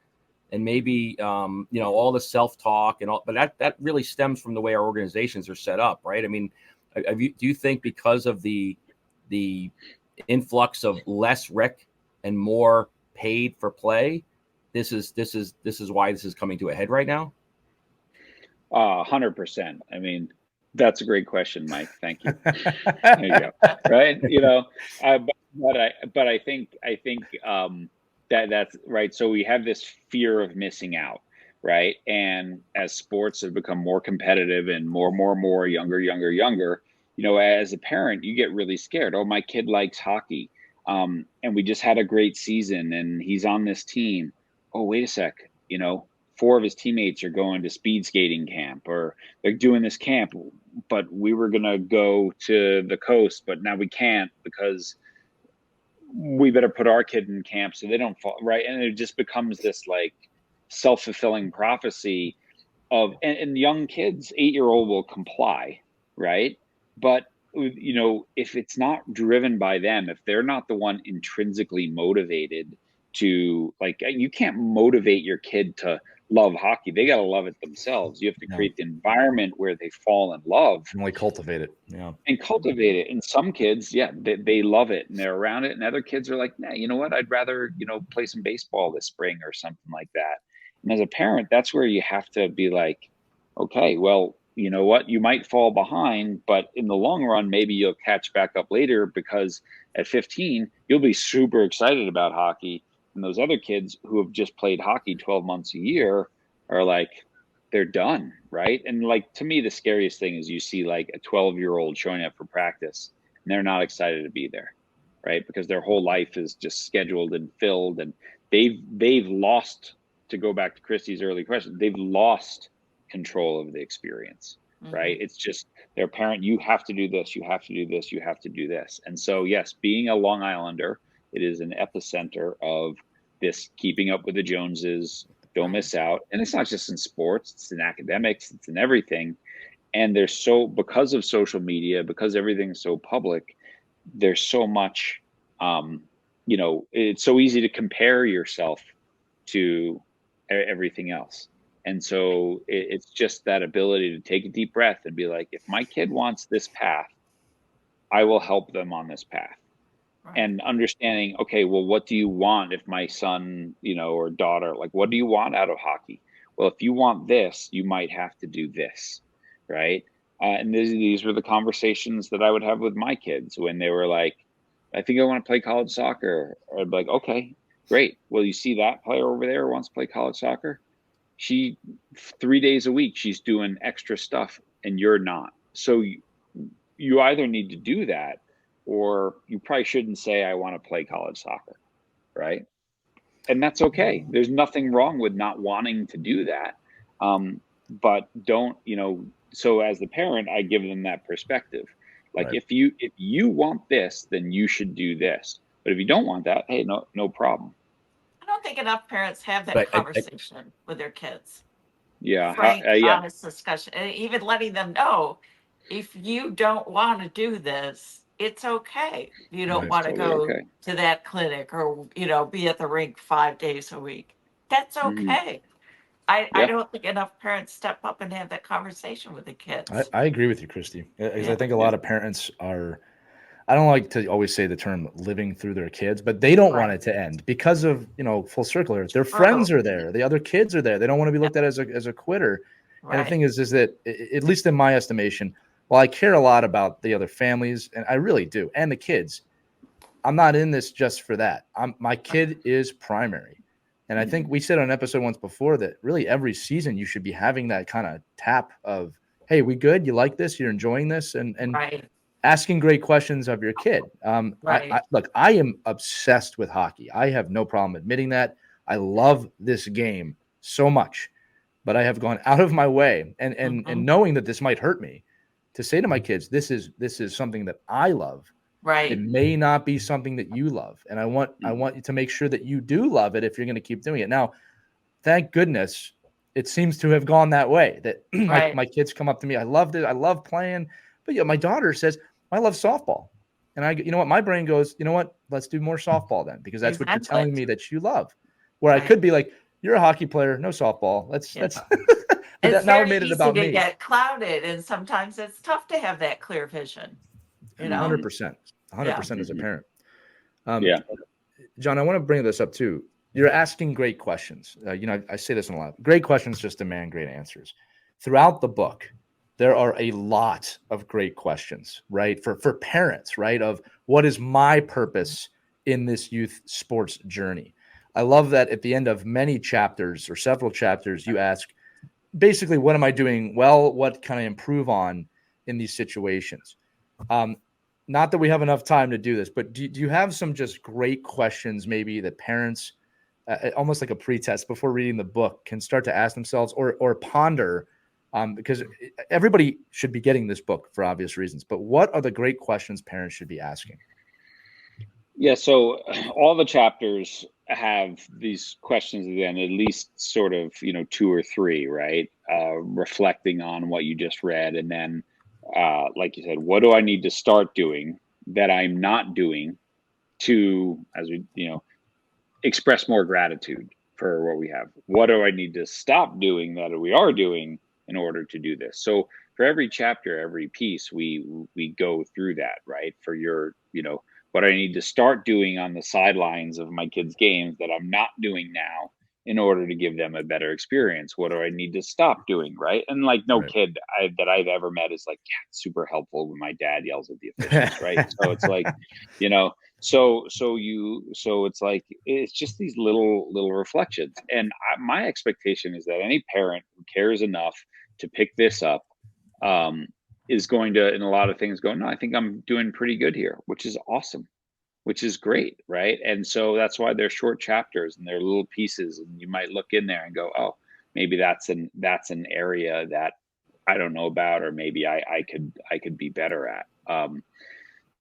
And maybe, all the self-talk and all, but that really stems from the way our organizations are set up, right? I mean, do you think because of the influx of less rec and more paid for play, this is why this is coming to a head right now? 100%. I mean, that's a great question, Mike. Thank you. There you go. Right. But I think that's right. So we have this fear of missing out, right? And as sports have become more competitive and more younger, as a parent, you get really scared. Oh, my kid likes hockey. And we just had a great season and he's on this team. Oh, wait a sec. 4 of his teammates are going to speed skating camp, or they're doing this camp, but we were going to go to the coast, but now we can't because we better put our kid in camp so they don't fall, right? And it just becomes this like self-fulfilling prophecy of, and young kids, 8-year-old will comply, right? But if it's not driven by them, if they're not the one intrinsically motivated to, like, you can't motivate your kid to love hockey. They got to love it themselves. You have to create the environment where they fall in love. And like cultivate it. Yeah. And cultivate it. And some kids, they love it and they're around it. And other kids are like, nah, you know what? I'd rather, play some baseball this spring or something like that. And as a parent, that's where you have to be like, okay, well, you know what? You might fall behind, but in the long run, maybe you'll catch back up later, because at 15, you'll be super excited about hockey. And those other kids who have just played hockey 12 months a year are like, they're done, right? And like, to me, the scariest thing is you see like a 12-year-old showing up for practice and they're not excited to be there, right? Because their whole life is just scheduled and filled, and they've lost, to go back to Christy's early question, they've lost control of the experience, right? It's just their parent, you have to do this, you have to do this, you have to do this. And so, yes, being a Long Islander, it is an epicenter of this keeping up with the Joneses, don't miss out. And it's not just in sports, it's in academics, it's in everything. And there's because of social media, because everything's so public, there's so much, it's so easy to compare yourself to everything else. And so it's just that ability to take a deep breath and be like, if my kid wants this path, I will help them on this path. Right. And understanding, okay, well, what do you want if my son, or daughter, like, what do you want out of hockey? Well, if you want this, you might have to do this, right? And these were the conversations that I would have with my kids when they were like, I think I want to play college soccer. Or I'd be like, okay, great. Well, you see that player over there wants to play college soccer? 3 days a week, she's doing extra stuff and you're not. So you either need to do that, or you probably shouldn't say, I want to play college soccer, right? And that's okay. There's nothing wrong with not wanting to do that. But don't, so as the parent, I give them that perspective. Like, right, if you want this, then you should do this. But if you don't want that, hey, no problem. I don't think enough parents have that conversation with their kids. Yeah. Frank, honest discussion, and even letting them know, if you don't want to do this, it's okay. You don't want to go to that clinic or, be at the rink 5 days a week. That's okay. I don't think enough parents step up and have that conversation with the kids. I agree with you, Christy. Because I think a lot of parents are, I don't like to always say the term living through their kids, but they don't want it to end because of, full circle here. Their friends are there. The other kids are there. They don't want to be looked at as a quitter. Right. And the thing is that, at least in my estimation, while I care a lot about the other families, and I really do, and the kids, I'm not in this just for that. My kid is primary. And I think we said on an episode once before that really every season you should be having that kind of tap of, hey, we good? You like this? You're enjoying this? And right, asking great questions of your kid. Right. Look, I am obsessed with hockey. I have no problem admitting that. I love this game so much, but I have gone out of my way and knowing that this might hurt me to say to my kids, this is something that I love. Right. It may not be something that you love. And I want you to make sure that you do love it if you're going to keep doing it. Now, thank goodness it seems to have gone that way, that my kids come up to me. I loved it. I love playing. But my daughter says, I love softball. And my brain goes, you know what? Let's do more softball then, because that's what you're telling me that you love. Where I could be like, you're a hockey player, no softball. That's it's now very made it easy about to me. get clouded, and sometimes it's tough to have that clear vision. 100% as a parent. John, I want to bring this up too. You're asking great questions. I say this a lot. Great questions just demand great answers. Throughout the book, there are a lot of great questions, right? For parents, right? Of what is my purpose in this youth sports journey? I love that at the end of many chapters or several chapters, you ask, basically, what am I doing well? What can I improve on in these situations? Not that we have enough time to do this, but do you have some just great questions maybe that parents, almost like a pretest before reading the book, can start to ask themselves or ponder? Because everybody should be getting this book for obvious reasons. But what are the great questions parents should be asking? Yeah, so all the chapters have these questions at the end, at least sort of, 2 or 3, right? Reflecting on what you just read. And then, like you said, what do I need to start doing that I'm not doing to, as we, express more gratitude, for what we have. What do I need to stop doing that we are doing in order to do this? So for every chapter, every piece, we go through that, right? For your, what I need to start doing on the sidelines of my kids' games that I'm not doing now in order to give them a better experience. What do I need to stop doing, right? And like no Right. kid that I've ever met is like, yeah, it's super helpful when my dad yells at the officials, right? So it's like, so it's like, it's just these little reflections. And my expectation is that any parent who cares enough to pick this up is going to, in a lot of things, go, no, I think I'm doing pretty good here, which is awesome, which is great, right? And so that's why they're short chapters and they're little pieces, and you might look in there and go, oh, maybe that's an area that I don't know about, or maybe I could be better at.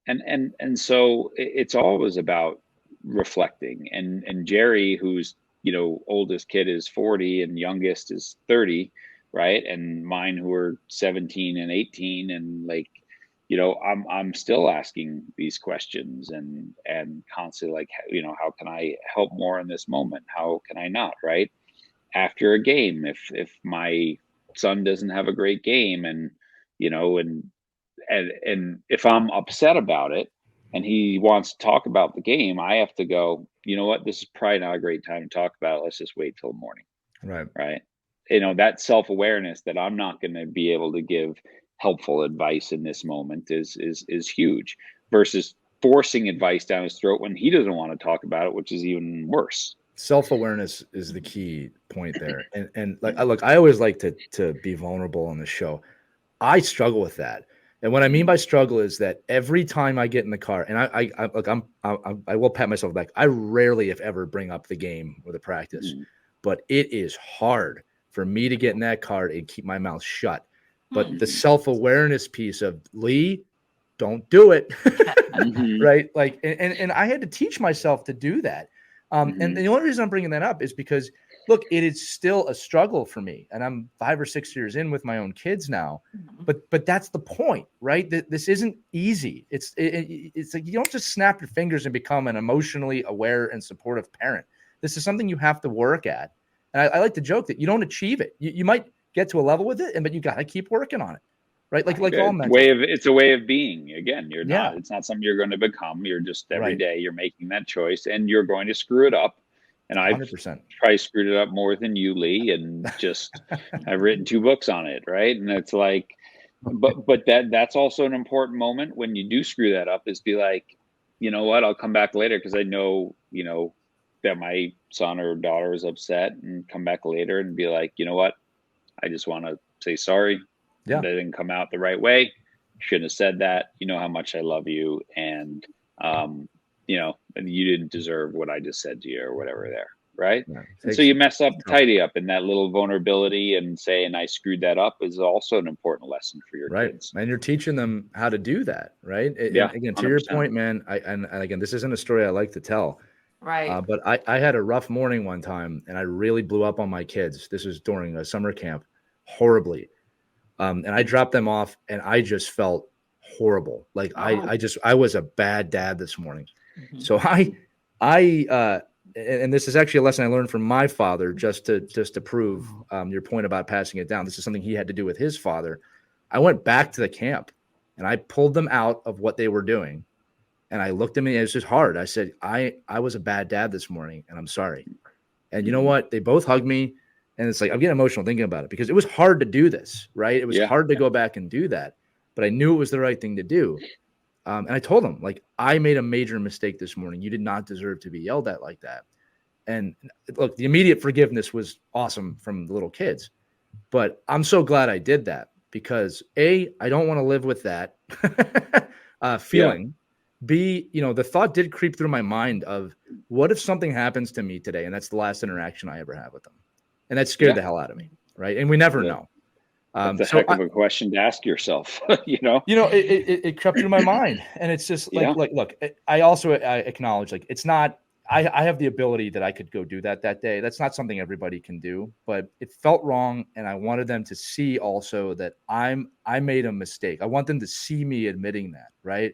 And so it's always about reflecting. And Jerry, who's oldest kid is 40 and youngest is 30, right? And mine who are 17 and 18, and like, I'm still asking these questions and constantly like, how can I help more in this moment? How can I not, right? After a game, if my son doesn't have a great game, and if I'm upset about it and he wants to talk about the game, I have to go, you know what, this is probably not a great time to talk about it. Let's just wait till morning. Right. Right. That self-awareness that I'm not going to be able to give helpful advice in this moment is huge, versus forcing advice down his throat when he doesn't want to talk about it, which is even worse. Self-awareness is the key point there. And like, I always like to be vulnerable on the show. I struggle with that. And what I mean by struggle is that every time I get in the car, and I will pat myself back. I rarely, if ever, bring up the game or the practice, but it is hard for me to get in that car and keep my mouth shut. But the self-awareness piece of, Lee, don't do it. Right? Like, and I had to teach myself to do that. And the only reason I'm bringing that up is because, look, it is still a struggle for me, and I'm 5 or 6 years in with my own kids now. But that's the point, right? This isn't easy. It's like you don't just snap your fingers and become an emotionally aware and supportive parent. This is something you have to work at. And I like to joke that you don't achieve it. You might get to a level with it, but you got to keep working on it, right? Like all men. It's a way of being. Again, you're not. It's not something you're going to become. You're just every day you're making that choice, and you're going to screw it up. And I've 100%. probably screwed it up more than you, Lee, and just I've written 2 books on it, right? And it's like, but that's also an important moment when you do screw that up, is be like, you know what, I'll come back later because I know, that my son or daughter is upset, and come back later and be like, you know what, I just want to say sorry. Yeah. That didn't come out the right way. Shouldn't have said that. You know how much I love you, and and you didn't deserve what I just said to you, or whatever there, right? Yeah, and so you mess up, tidy up, and that little vulnerability and saying I screwed that up is also an important lesson for your kids. And you're teaching them how to do that, right? Yeah. And again, to 100%. your point, man, and again, this isn't a story I like to tell. Right. But I had a rough morning one time, and I really blew up on my kids. This was during a summer camp, horribly. And I dropped them off, and I just felt horrible. Like I was a bad dad this morning. So and this is actually a lesson I learned from my father, just to prove your point about passing it down. This is something he had to do with his father. I went back to the camp, and I pulled them out of what they were doing. And I looked at me, and it was just hard. I said, I was a bad dad this morning, and I'm sorry. And you know what? They both hugged me. And it's like, I'm getting emotional thinking about it, because it was hard to do this, right? It was hard to go back and do that, but I knew it was the right thing to do. And I told them, like, I made a major mistake this morning. You did not deserve to be yelled at like that. And look, the immediate forgiveness was awesome from the little kids, but I'm so glad I did that, because I don't want to live with that feeling. B, the thought did creep through my mind of, what if something happens to me today? And that's the last interaction I ever have with them. And that scared the hell out of me. Right. And we never know. That's a heck of a question to ask yourself, it crept through my mind, and it's just like, look, I also acknowledge, like, it's not, I have the ability that I could go do that day. That's not something everybody can do, but it felt wrong. And I wanted them to see also that I made a mistake. I want them to see me admitting that. Right.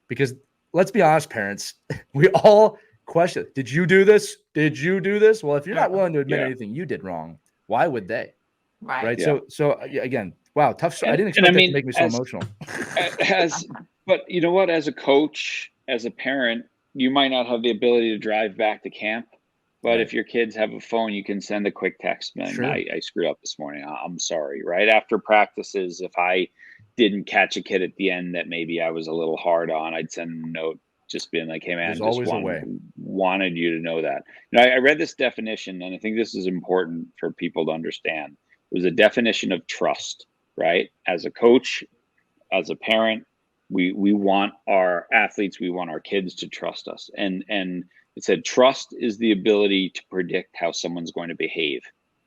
Because let's be honest, parents, we all question. Did you do this? Did you do this? Well, if you're not willing to admit Yeah. anything you did wrong, why would they? Right. Yeah. So again, wow, tough. I didn't And expect I that mean, to make me so emotional. but you know what? As a coach, as a parent, you might not have the ability to drive back to camp. But Right. if your kids have a phone, you can send a quick text. Man, Sure. I screwed up this morning. I'm sorry. Right after practices, if I didn't catch a kid at the end that maybe I was a little hard on, I'd send a note just being like, hey, man, There's just always a way. wanted you to know that. You know, I read this definition, and I think this is important for people to understand. It was a definition of trust, right? As a coach, as a parent, we want our athletes, we want our kids to trust us. And it said trust is the ability to predict how someone's going to behave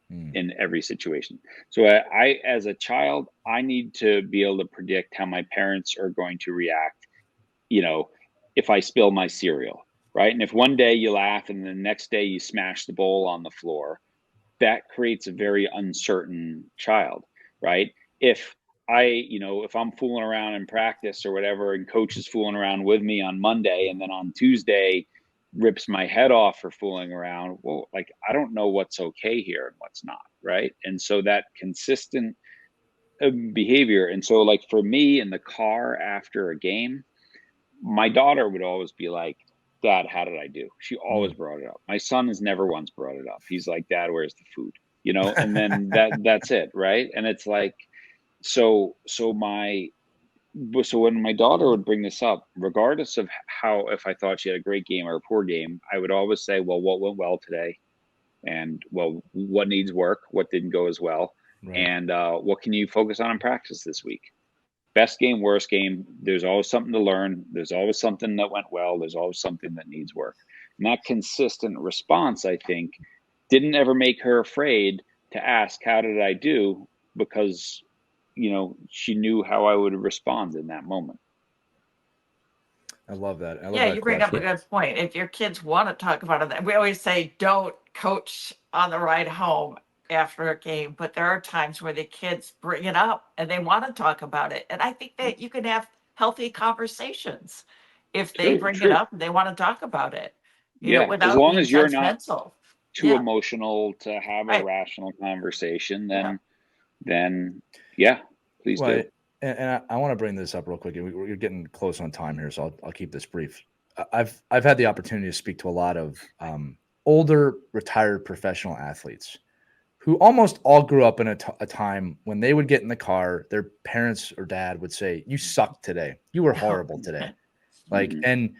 in every situation. So I as a child, I need to be able to predict how my parents are going to react, you know, if I spill my cereal, right? And if one day you laugh and the next day you smash the bowl on the floor, that creates a very uncertain child, right? If if I'm fooling around in practice or whatever, and coach is fooling around with me on Monday, and then on Tuesday rips my head off for fooling around, well, like, I don't know what's okay here and what's not, right? And so that consistent behavior. And so, like, for me in the car after a game, my daughter would always be like, Dad, how did I do? She always brought it up. My son has never once brought it up. He's like, Dad, where's the food? And then that's it, right? And it's like, so when my daughter would bring this up, regardless of how, if I thought she had a great game or a poor game, I would always say, well, what went well today? And, well, what needs work? What didn't go as well? Right. And what can you focus on in practice this week? Best game, worst game, there's always something to learn. There's always something that went well. There's always something that needs work. And that consistent response, I think, didn't ever make her afraid to ask, how did I do? Because, she knew how I would respond in that moment. I love that. You bring up a good point. If your kids want to talk about it, we always say don't coach on the ride home after a game, but there are times where the kids bring it up and they want to talk about it. And I think that you can have healthy conversations if they bring it up and they want to talk about it. Without as long being as you're judgmental. not too emotional to have a rational conversation, then please do. And I want to bring this up real quick. We're getting close on time here, so I'll keep this brief. I've had the opportunity to speak to a lot of older retired professional athletes who almost all grew up in a time when they would get in the car, their parents or dad would say, "You sucked today. You were horrible today." And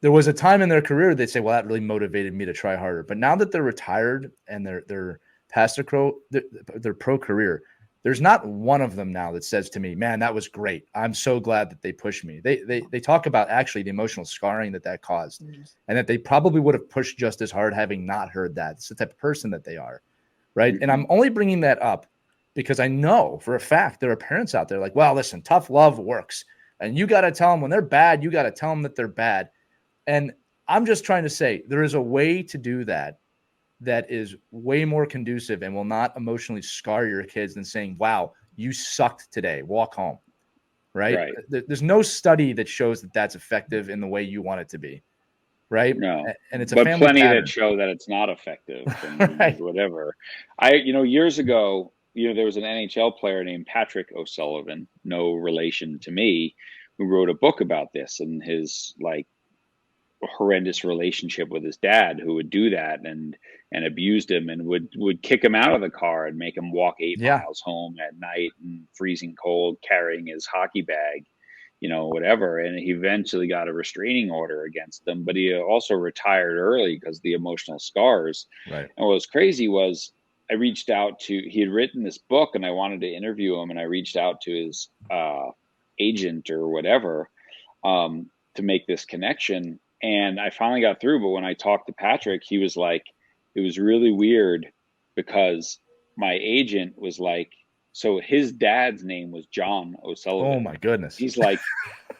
there was a time in their career they'd say, "Well, that really motivated me to try harder." But now that they're retired and they're past their pro career, there's not one of them now that says to me, "Man, that was great. I'm so glad that they pushed me." They talk about actually the emotional scarring that caused, and that they probably would have pushed just as hard having not heard that. It's the type of person that they are. Right. And I'm only bringing that up because I know for a fact there are parents out there like, well, listen, tough love works. And you got to tell them when they're bad, you got to tell them that they're bad. And I'm just trying to say there is a way to do that is way more conducive and will not emotionally scar your kids than saying, wow, you sucked today. Walk home. Right. There's no study that shows that that's effective in the way you want it to be. Right. No, and it's a but family plenty pattern that show that it's not effective. And whatever. Years ago, there was an NHL player named Patrick O'Sullivan, no relation to me, who wrote a book about this and his horrendous relationship with his dad, who would do that and abused him and would kick him out of the car and make him walk 8 miles home at night in freezing cold, carrying his hockey bag. Whatever. And he eventually got a restraining order against them, but he also retired early because of the emotional scars. Right. And what was crazy was I reached out he had written this book and I wanted to interview him, and I reached out to his agent or whatever to make this connection. And I finally got through. But when I talked to Patrick, he was like, it was really weird because my agent was like, so his dad's name was John O'Sullivan. Oh my goodness. He's like,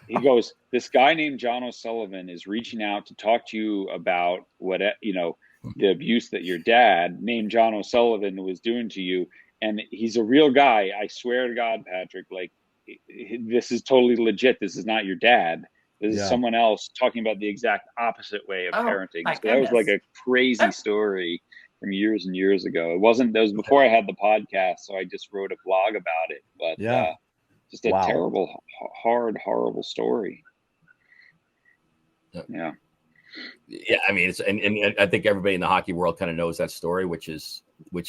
he goes, this guy named John O'Sullivan is reaching out to talk to you about the abuse that your dad named John O'Sullivan was doing to you. And he's a real guy. I swear to God, Patrick, this is totally legit. This is not your dad. This is Yeah. someone else talking about the exact opposite way of Oh, parenting. my So that was like goodness. a crazy story from years and years ago. That was before I had the podcast. So I just wrote a blog about it, but Yeah. just a Wow. terrible, horrible story. Yeah. Yeah, I mean, and I think everybody in the hockey world kind of knows that story, which is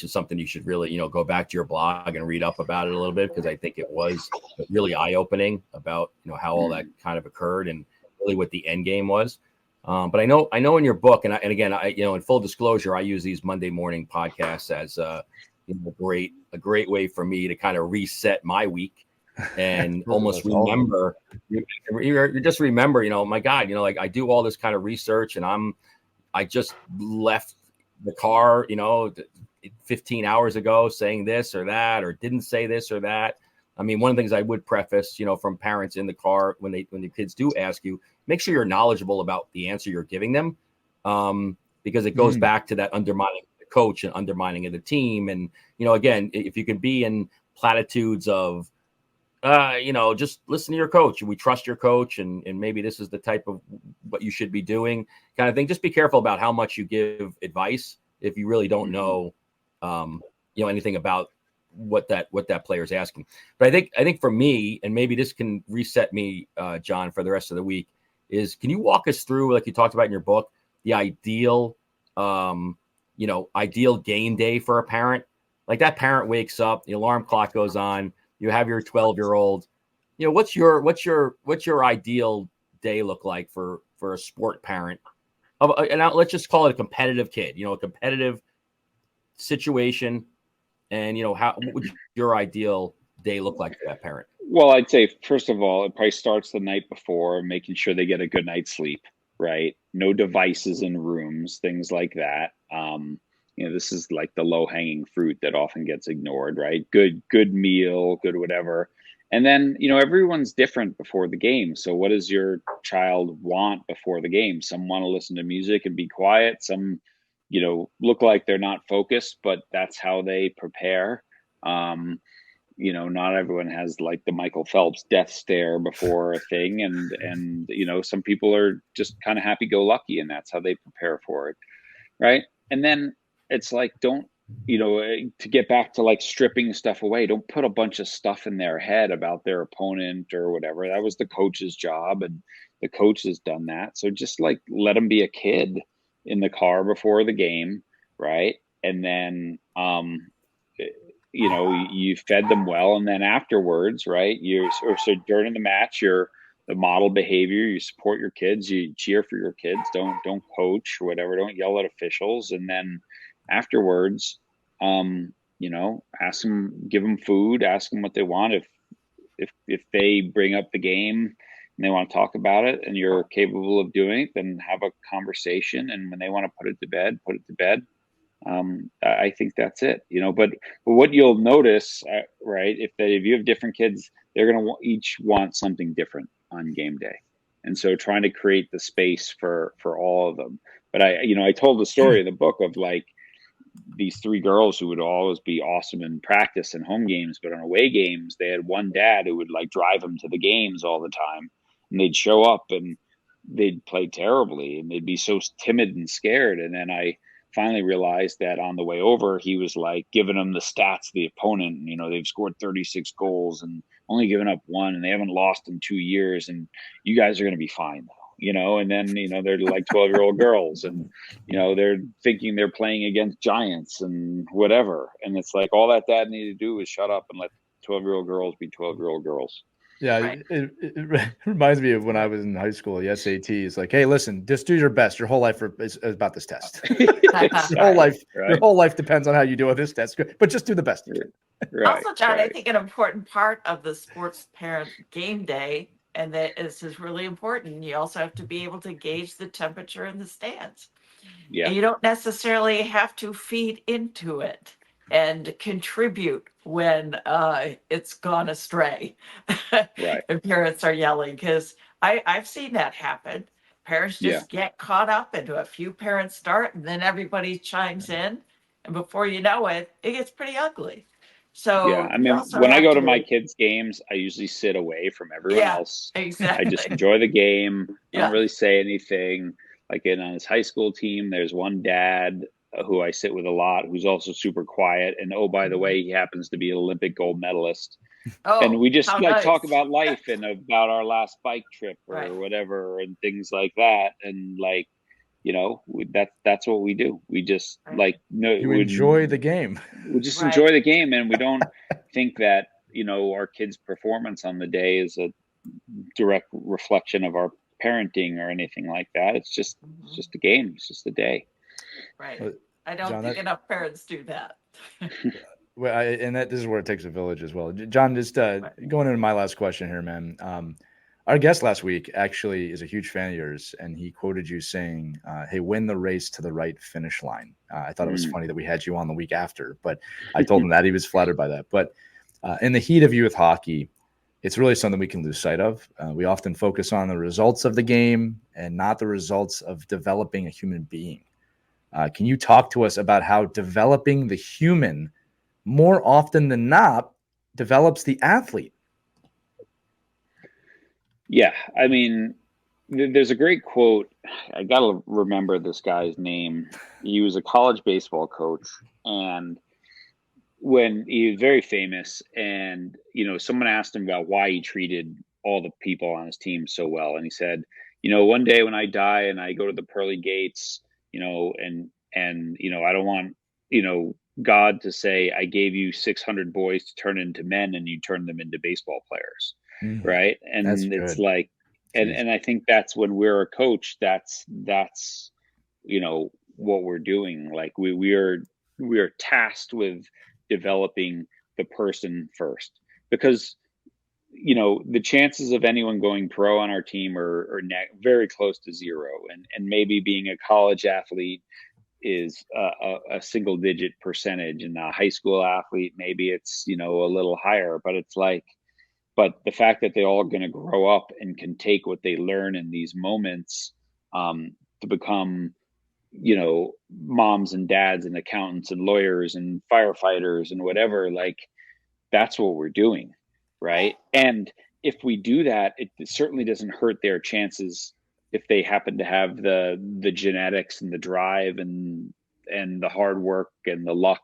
something you should really, go back to your blog and read up about it a little bit, because I think it was really eye-opening about, how all that kind of occurred and really what the end game was. But I know in your book, and again, in full disclosure, I use these Monday morning podcasts as a great way for me to kind of reset my week and almost remember. You just remember, my God, like I do all this kind of research, and I just left the car, 15 hours ago saying this or that, or didn't say this or that. I mean, one of the things I would preface, from parents in the car when the kids do ask you, make sure you're knowledgeable about the answer you're giving them, because it goes back to that undermining of the coach and undermining of the team. And, again, if you can be in platitudes of, just listen to your coach. We trust your coach, and maybe this is the type of what you should be doing, kind of thing. Just be careful about how much you give advice if you really don't know, anything about what that player is asking. But I think for me, and maybe this can reset me, John, for the rest of the week, is can you walk us through, like you talked about in your book, the ideal game day for a parent? Like that parent wakes up, the alarm clock goes on. You have your 12-year-old. What's your ideal day look like for a sport parent? And let's just call it a competitive kid. A competitive situation, and what would your ideal day look like for that parent? Well, I'd say first of all, it probably starts the night before, making sure they get a good night's sleep. Right? No devices in rooms, things like that. This is like the low hanging fruit that often gets ignored, right? Good meal, good whatever. And then, everyone's different before the game. So what does your child want before the game? Some want to listen to music and be quiet. Some, look like they're not focused, but that's how they prepare. Not everyone has like the Michael Phelps death stare before a thing. And some people are just kind of happy go lucky, and that's how they prepare for it. Right. And then it's like, don't, to get back to like stripping stuff away, don't put a bunch of stuff in their head about their opponent or whatever. That was the coach's job, and the coach has done that. So just like let them be a kid in the car before the game. Right. And then, you fed them well, and then afterwards, right, so during the match, you're the model behavior, you support your kids, you cheer for your kids, don't coach or whatever, don't yell at officials. And then afterwards, ask them, give them food, ask them what they want. If they bring up the game and they want to talk about it and you're capable of doing it, then have a conversation. And when they want to put it to bed, put it to bed. I think that's it, but what you'll notice, right, if you have different kids, they're going to each want something different on game day. And so trying to create the space for all of them. But I told the story in the book of like these three girls who would always be awesome in practice and home games, but on away games, they had one dad who would like drive them to the games all the time, and they'd show up and they'd play terribly and they'd be so timid and scared. And then I finally realized that on the way over, he was like giving them the stats of the opponent. They've scored 36 goals and only given up one, and they haven't lost in 2 years, and you guys are going to be fine though. And then, they're like 12-year-old girls, and, they're thinking they're playing against giants and whatever. And it's like, all that dad needed to do is shut up and let 12-year-old girls be 12-year-old girls. Yeah, Right. it reminds me of when I was in high school. The SAT is like, hey, listen, just do your best. Your whole life is about this test. Your whole life depends on how you do with this test. But just do the best you can. Right, also, John, right. I think an important part of the sports parent game day, and that this is really important, you also have to be able to gauge the temperature in the stands. Yeah. And you don't necessarily have to feed into it and contribute when it's gone astray. Right. And parents are yelling, because I've seen that happen. Parents just get caught up into a few parents start, and then everybody chimes in. And before you know it, it gets pretty ugly. So Yeah, I you mean, also when I have go to my to, kids' games, I usually sit away from everyone yeah, else. I exactly. just enjoy the game. I don't Yeah. really say anything. Like on his high school team, there's one dad who I sit with a lot, who's also super quiet. And oh, by the way, he happens to be an Olympic gold medalist. And Oh, we just how like talk nice. about life and about our last bike trip Right. or whatever and things like that. And like, that's what we do. We just Right. like no, You enjoy the game. we just Right. enjoy the game, and we don't think that our kids' performance on the day is a direct reflection of our parenting or anything like that. It's just a game. It's just a day. Right. Well, I don't John, think enough parents do that. Well, this is where it takes a village as well. John, just going into my last question here, man. Our guest last week actually is a huge fan of yours, and he quoted you saying, "Hey, win the race to the right finish line." I thought it was funny that we had you on the week after, but I told him that he was flattered by that. But in the heat of youth hockey, it's really something we can lose sight of. We often focus on the results of the game and not the results of developing a human being. Can you talk to us about how developing the human more often than not develops the athlete? Yeah, I mean, there's a great quote. I gotta remember this guy's name. He was a college baseball coach, and when he was very famous, and someone asked him about why he treated all the people on his team so well, and he said, one day when I die and I go to the pearly gates, and I don't want God to say, I gave you 600 boys to turn into men and you turned them into baseball players. Right. That's And it's good. like, and I think that's when we're a coach, that's what we're doing. Like we are tasked with developing the person first, because the chances of anyone going pro on our team are very close to zero, and maybe being a college athlete is a single digit percentage, and a high school athlete maybe it's a little higher, but it's like, but the fact that they all going to grow up and can take what they learn in these moments to become moms and dads and accountants and lawyers and firefighters and whatever, like that's what we're doing, right? And if we do that, it certainly doesn't hurt their chances if they happen to have the genetics and the drive and the hard work and the luck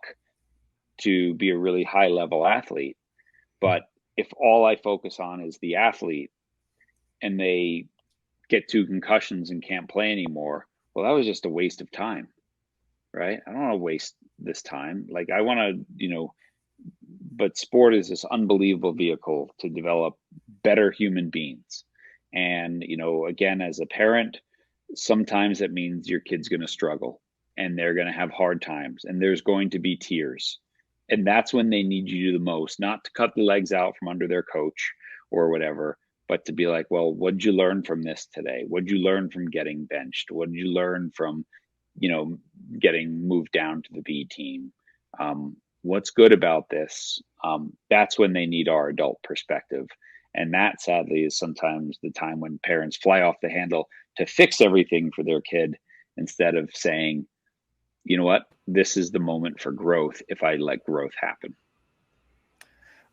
to be a really high level athlete. But if all I focus on is the athlete and they get 2 concussions and can't play anymore, well, that was just a waste of time, right? I don't want to waste this time. Like I want to, but sport is this unbelievable vehicle to develop better human beings. And, again, as a parent, sometimes that means your kid's going to struggle and they're going to have hard times and there's going to be tears. And that's when they need you the most, not to cut the legs out from under their coach or whatever, but to be like, well, what did you learn from this today? What did you learn from getting benched? What did you learn from, getting moved down to the B team? What's good about this? That's when they need our adult perspective. And that sadly is sometimes the time when parents fly off the handle to fix everything for their kid instead of saying, you know what, this is the moment for growth if I let growth happen.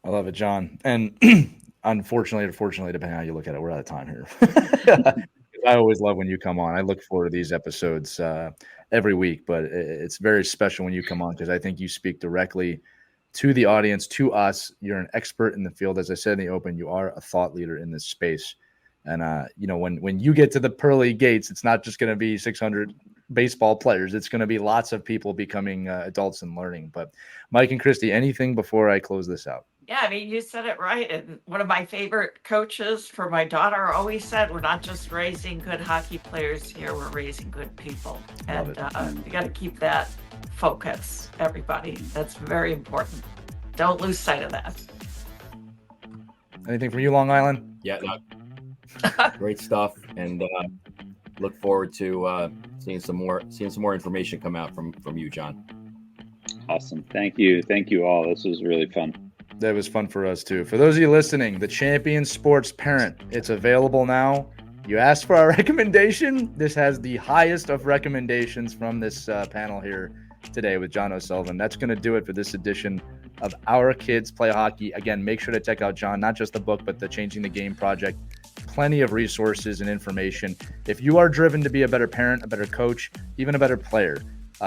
I love it, John. And unfortunately, or fortunately, depending on how you look at it, we're out of time here. I always love when you come on. I look forward to these episodes every week, but it's very special when you come on because I think you speak directly to the audience, to us. You're an expert in the field. As I said in the open, you are a thought leader in this space. And, when you get to the pearly gates, it's not just going to be 600 baseball players. It's going to be lots of people becoming adults and learning. But Mike and Christy, anything before I close this out? Yeah, I mean, you said it right. And one of my favorite coaches for my daughter always said, we're not just raising good hockey players here, we're raising good people. Love And you got to keep that focus, everybody. That's very important. Don't lose sight of that. Anything from you, Long Island? Yeah, great stuff, and look forward to seeing some more information come out from you, John. Awesome. Thank you all. This was really fun. That was fun for us too. For those of you listening, the Champion Sports Parent, it's available now. You asked for our recommendation. This has the highest of recommendations from this panel here. today with John O'Sullivan. That's going to do it for this edition of Our Kids Play Hockey. Again, make sure to check out John, not just the book, but the Changing the Game project. Plenty of resources and information. If you are driven to be a better parent, a better coach, even a better player,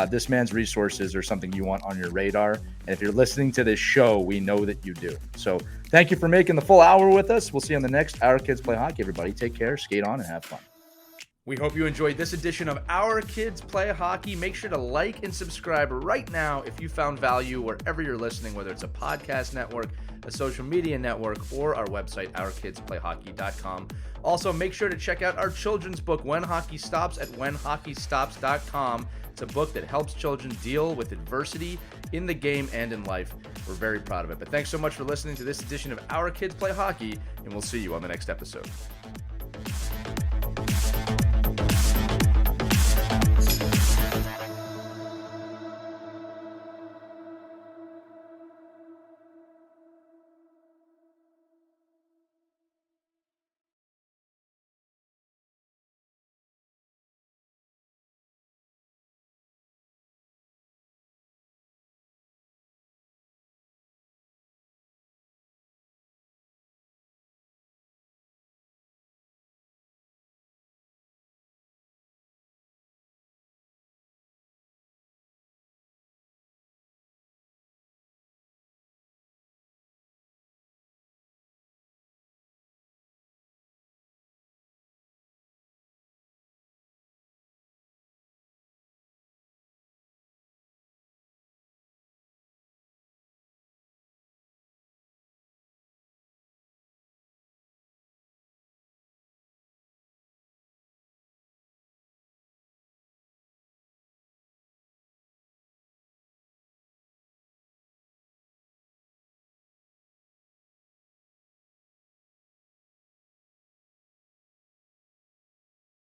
this man's resources are something you want on your radar. And if you're listening to this show, we know that you do. So thank you for making the full hour with us. We'll see you on the next Our Kids Play Hockey, everybody. Take care, skate on, and have fun. We hope you enjoyed this edition of Our Kids Play Hockey. Make sure to like and subscribe right now if you found value wherever you're listening, whether it's a podcast network, a social media network, or our website, ourkidsplayhockey.com. Also, make sure to check out our children's book, When Hockey Stops, at whenhockeystops.com. It's a book that helps children deal with adversity in the game and in life. We're very proud of it. But thanks so much for listening to this edition of Our Kids Play Hockey, and we'll see you on the next episode.